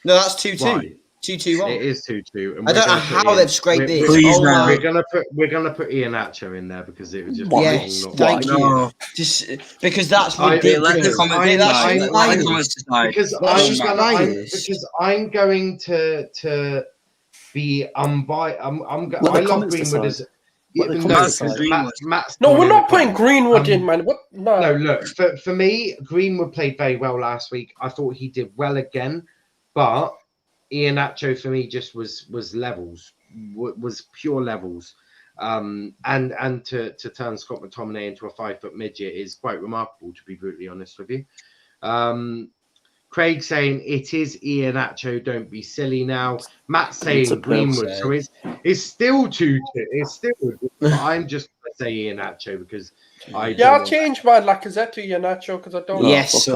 No, that's 2-2. Right. 2-2-1. It is 2-2. I don't know how they've scraped this. Please, no. We're gonna put Iheanacho in there because it was just Yes, thank you. No. Just because that's I- ridiculous. Let the comments That's decide. Let the biased. comments decide. because I'm going to be unbiased. I love comments Greenwood decide. as Let the no, comments because decide. Matt's No, doing we're it not in putting the Greenwood in, man. What? No. No, look, for me, Greenwood played very well last week. I thought he did well again, but Iheanacho for me just was levels, was pure levels. And to turn Scott McTominay into a 5-foot midget is quite remarkable, to be brutally honest with you. Craig saying it is Iheanacho, don't be silly now. Matt saying Greenwood, so it's still 2-2. It's still, but I'm just going to say Iheanacho because I'll change my Lacazette to Iheanacho because I don't. Yes, So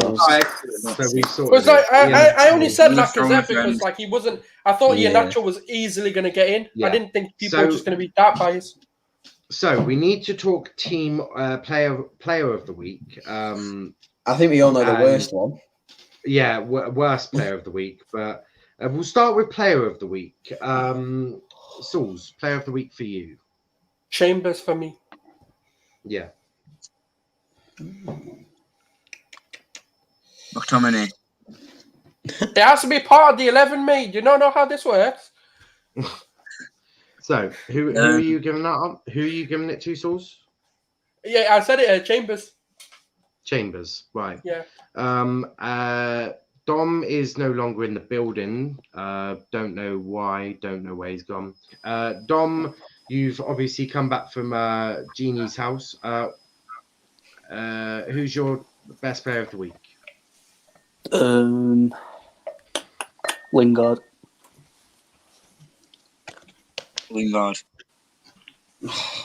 we sort Because I only said What's wrong Lacazette with because Grant? like he wasn't. I thought Yeah. Iheanacho was easily going to get in. Yeah. I didn't think people So- were just going to be that biased. So we need to talk team player of the week. I think we all know the worst one. Yeah, worst player of the week, but we'll start with player of the week. Sulz, player of the week for you. Chambers for me. Yeah. McTominay. It has to be part of the 11, mate. You don't know how this works. So who are you giving that up? Who are you giving it to, Sulz? Yeah, I said it. Chambers. Chambers, right. Yeah. Dom is no longer in the building. Don't know why. Don't know where he's gone. Dom, you've obviously come back from Gini's house. Who's your best player of the week? Lingard. Lingard.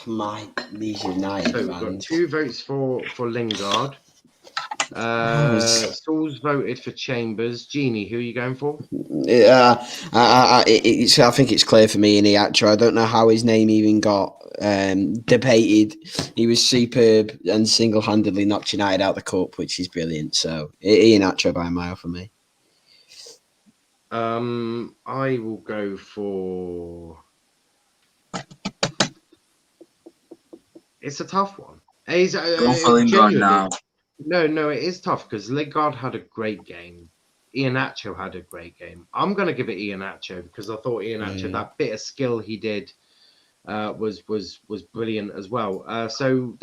my Leeds United So we've got fans. 2 votes for Lingard. Sulz voted for Chambers. Gini, who are you going for? I think it's clear for me, Iniacho. I don't know how his name even got debated. He was superb and single-handedly knocked United out the cup, which is brilliant. So Iniacho by a mile for me. I will go for. It's a tough one. Go for Lingard now. No, it is tough because Lingard had a great game. Iheanacho had a great game. I'm going to give it Iheanacho because I thought Iheanacho, that bit of skill he did was brilliant as well. So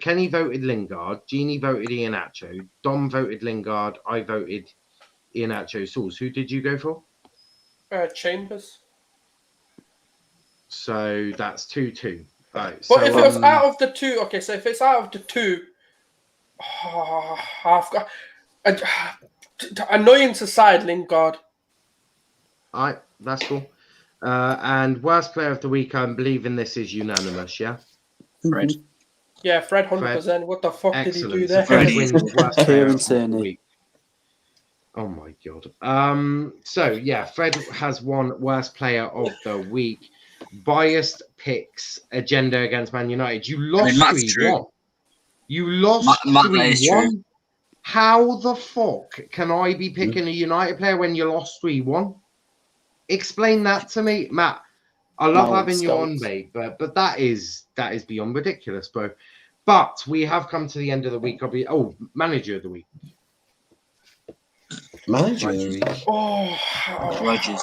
Kenny voted Lingard, Gini voted Iheanacho, Dom voted Lingard, I voted Iheanacho. Sulz, who did you go for? Chambers. So that's 2-2. Right, But so, if it was out of the two, so if it's out of the two, I've got annoyance aside, Lingard. all right, that's cool. And worst player of the week, I'm believing this is unanimous, yeah? Fred. Yeah, Fred, 100%. What the fuck Excellent. did he do So there? Fred wins worst player of the Sonny. week. Oh my god. So yeah, Fred has won worst player of the week. Biased picks agenda against Man United. You lost 3-1. You lost 3-1. How the fuck can I be picking a United player when you lost 3-1? Explain that to me, Matt. I love having you on, mate, but that is beyond ridiculous, bro. But we have come to the end of the week. Manager of the week. Manager of the week. Rodgers.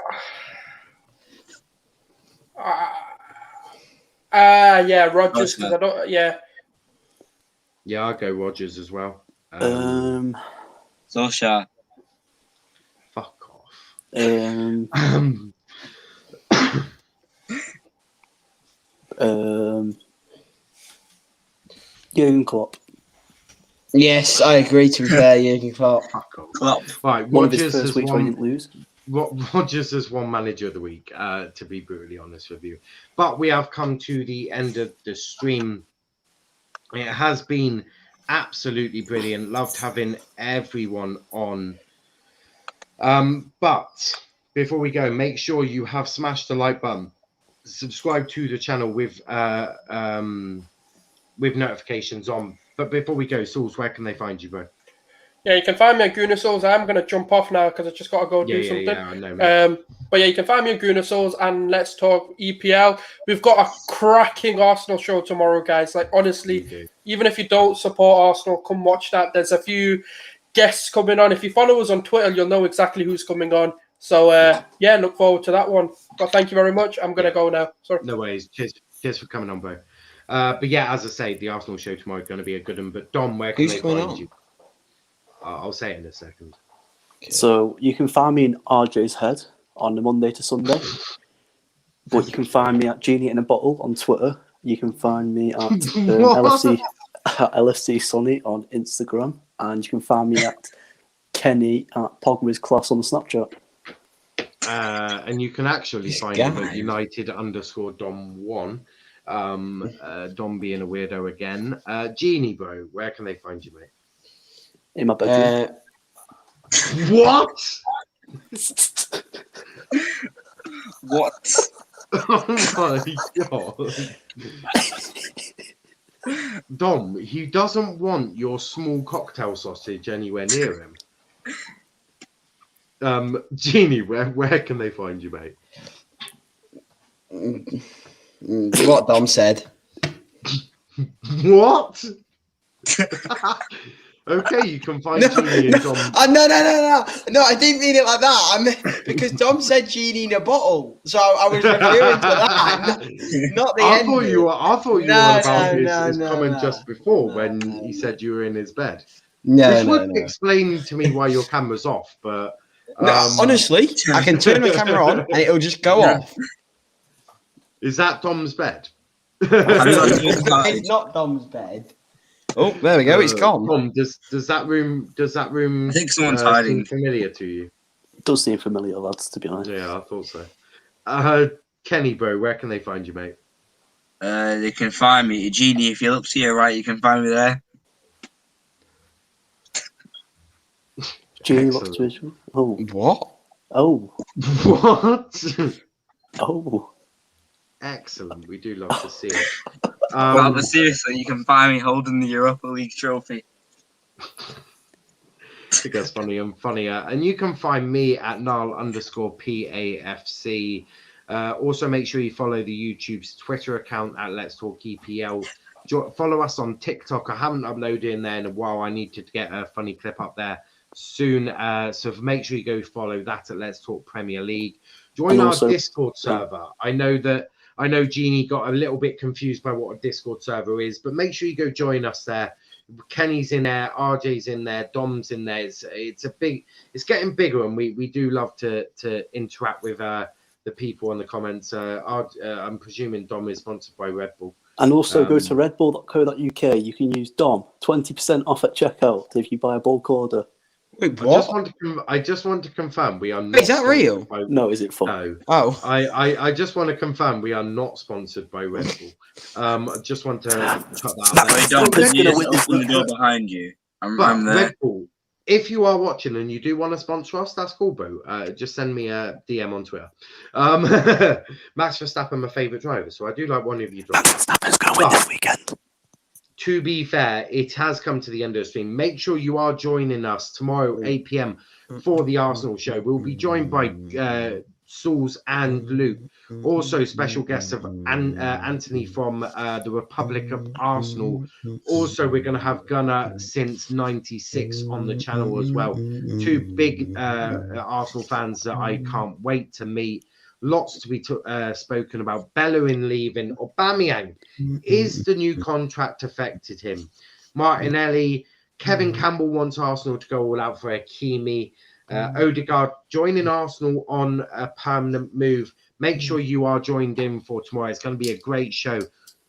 Yeah, Rodgers. Because I don't. Yeah. Yeah, I'll go Rodgers as well. Solskjaer. Fuck off. Jurgen Klopp. Yes, I agree. To be fair, Jurgen Klopp. Fuck off. Klopp. Right, One of his Rodgers first has weeks where he won. didn't lose. Rodgers has won manager of the week, to be brutally honest with you. But we have come to the end of the stream. It has been absolutely brilliant. Loved having everyone on. But before we go, make sure you have smashed the like button. Subscribe to the channel with notifications on. But before we go, Sulz, where can they find you, bro? Yeah, you can find me at Guna Souls. I'm going to jump off now because I just got to go do something. Yeah, I know, mate. But yeah, you can find me at Guna Souls and let's talk EPL. We've got a cracking Arsenal show tomorrow, guys. Like, honestly, even if you don't support Arsenal, come watch that. There's a few guests coming on. If you follow us on Twitter, you'll know exactly who's coming on. So, yeah, look forward to that one. But thank you very much. I'm going to go now. Sorry. No worries. Cheers for coming on, bro. But yeah, as I say, the Arsenal show tomorrow is going to be a good one. But Dom, where can they find you? I'll say it in a second. Okay. So you can find me in RJ's head on the Monday to Sunday. But you can find me at Gini in a Bottle on Twitter. You can find me at LFC Sonny on Instagram. And you can find me at Kenny at Pogba's Class on Snapchat. And you can actually find him at United_Dom1. Dom being a weirdo again. Genie, bro, where can they find you, mate? In my bedroom. What? What? Oh my god. Dom, he doesn't want your small cocktail sausage anywhere near him. Genie, where can they find you, mate? What Dom said. What? Okay, you can find Genie and Dom. No, I didn't mean it like that. I meant because Dom said Genie in a bottle, so I was referring to that, not the I end. thought you were on about his comment just before when he said you were in his bed. Which would explain to me why your camera's off, but honestly, I can turn the camera on and it'll just go off. Is that Dom's bed? It's not Dom's bed. Oh, there we go. It's gone. Tom, does that room? I think someone's hiding. Seem familiar to you? It does seem familiar, lads. To be honest. Yeah, I thought so. Kenny, bro, where can they find you, mate? They can find me. Gini, if you look to your right, you can find me there. Gini, Excellent. what's visual? Oh, What? oh, What? oh. Excellent. We do love to see it. Well, but seriously, you can find me holding the Europa League trophy. It gets funnier and funnier. And you can find me at Nile_PAFC. Also, make sure you follow the YouTube's Twitter account at Let's Talk EPL. Follow us on TikTok. I haven't uploaded in there in a while. I need to get a funny clip up there soon. So make sure you go follow that at Let's Talk Premier League. Join And our also- Discord server. I know Gini got a little bit confused by what a Discord server is, but make sure you go join us there. Kenny's in there, RJ's in there, Dom's in there. It's getting bigger, and we do love to interact with the people in the comments. I'm presuming Dom is sponsored by Red Bull. And also go to redbull.co.uk. You can use Dom 20% off at checkout if you buy a bulk order. Wait, I what? just want to confirm we are not. Is that real? No, is it fun? No. Oh, I just want to confirm we are not sponsored by Red Bull. I just want to cut that out. Wait, there. don't Snapper's you gonna just win this open the door week. behind you. I'm But there. Red Bull, if you are watching and you do want to sponsor us, that's cool, bro. Just send me a DM on Twitter. Max Verstappen, my favourite driver, so I do like one of you drivers. Snapper's going to win this weekend. To be fair, it has come to the end of the stream. Make sure you are joining us tomorrow, 8 p.m, for the Arsenal show. We'll be joined by Sulz and Luke. Also, special guests of Anthony from the Republic of Arsenal. Also, we're going to have Gunnar since '96 on the channel as well. Two big Arsenal fans that I can't wait to meet. Lots to be spoken about. Bellerin leaving. Aubameyang. Is the new contract affected him? Martinelli. Kevin Campbell wants Arsenal to go all out for Hakimi. Odegaard joining Arsenal on a permanent move. Make sure you are joined in for tomorrow. It's going to be a great show.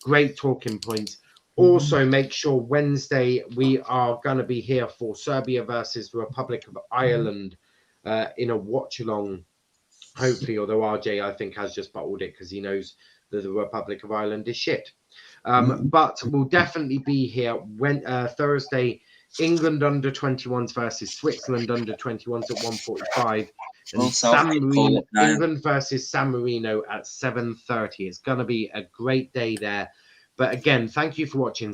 Great talking points. Also, make sure Wednesday we are going to be here for Serbia versus the Republic of Ireland in a watch-along. Hopefully, although RJ, I think, has just bottled it because he knows that the Republic of Ireland is shit. But we'll definitely be here when Thursday, England under-21s versus Switzerland under-21s at 1:45. And England versus San Marino at 7:30. It's going to be a great day there. But again, thank you for watching.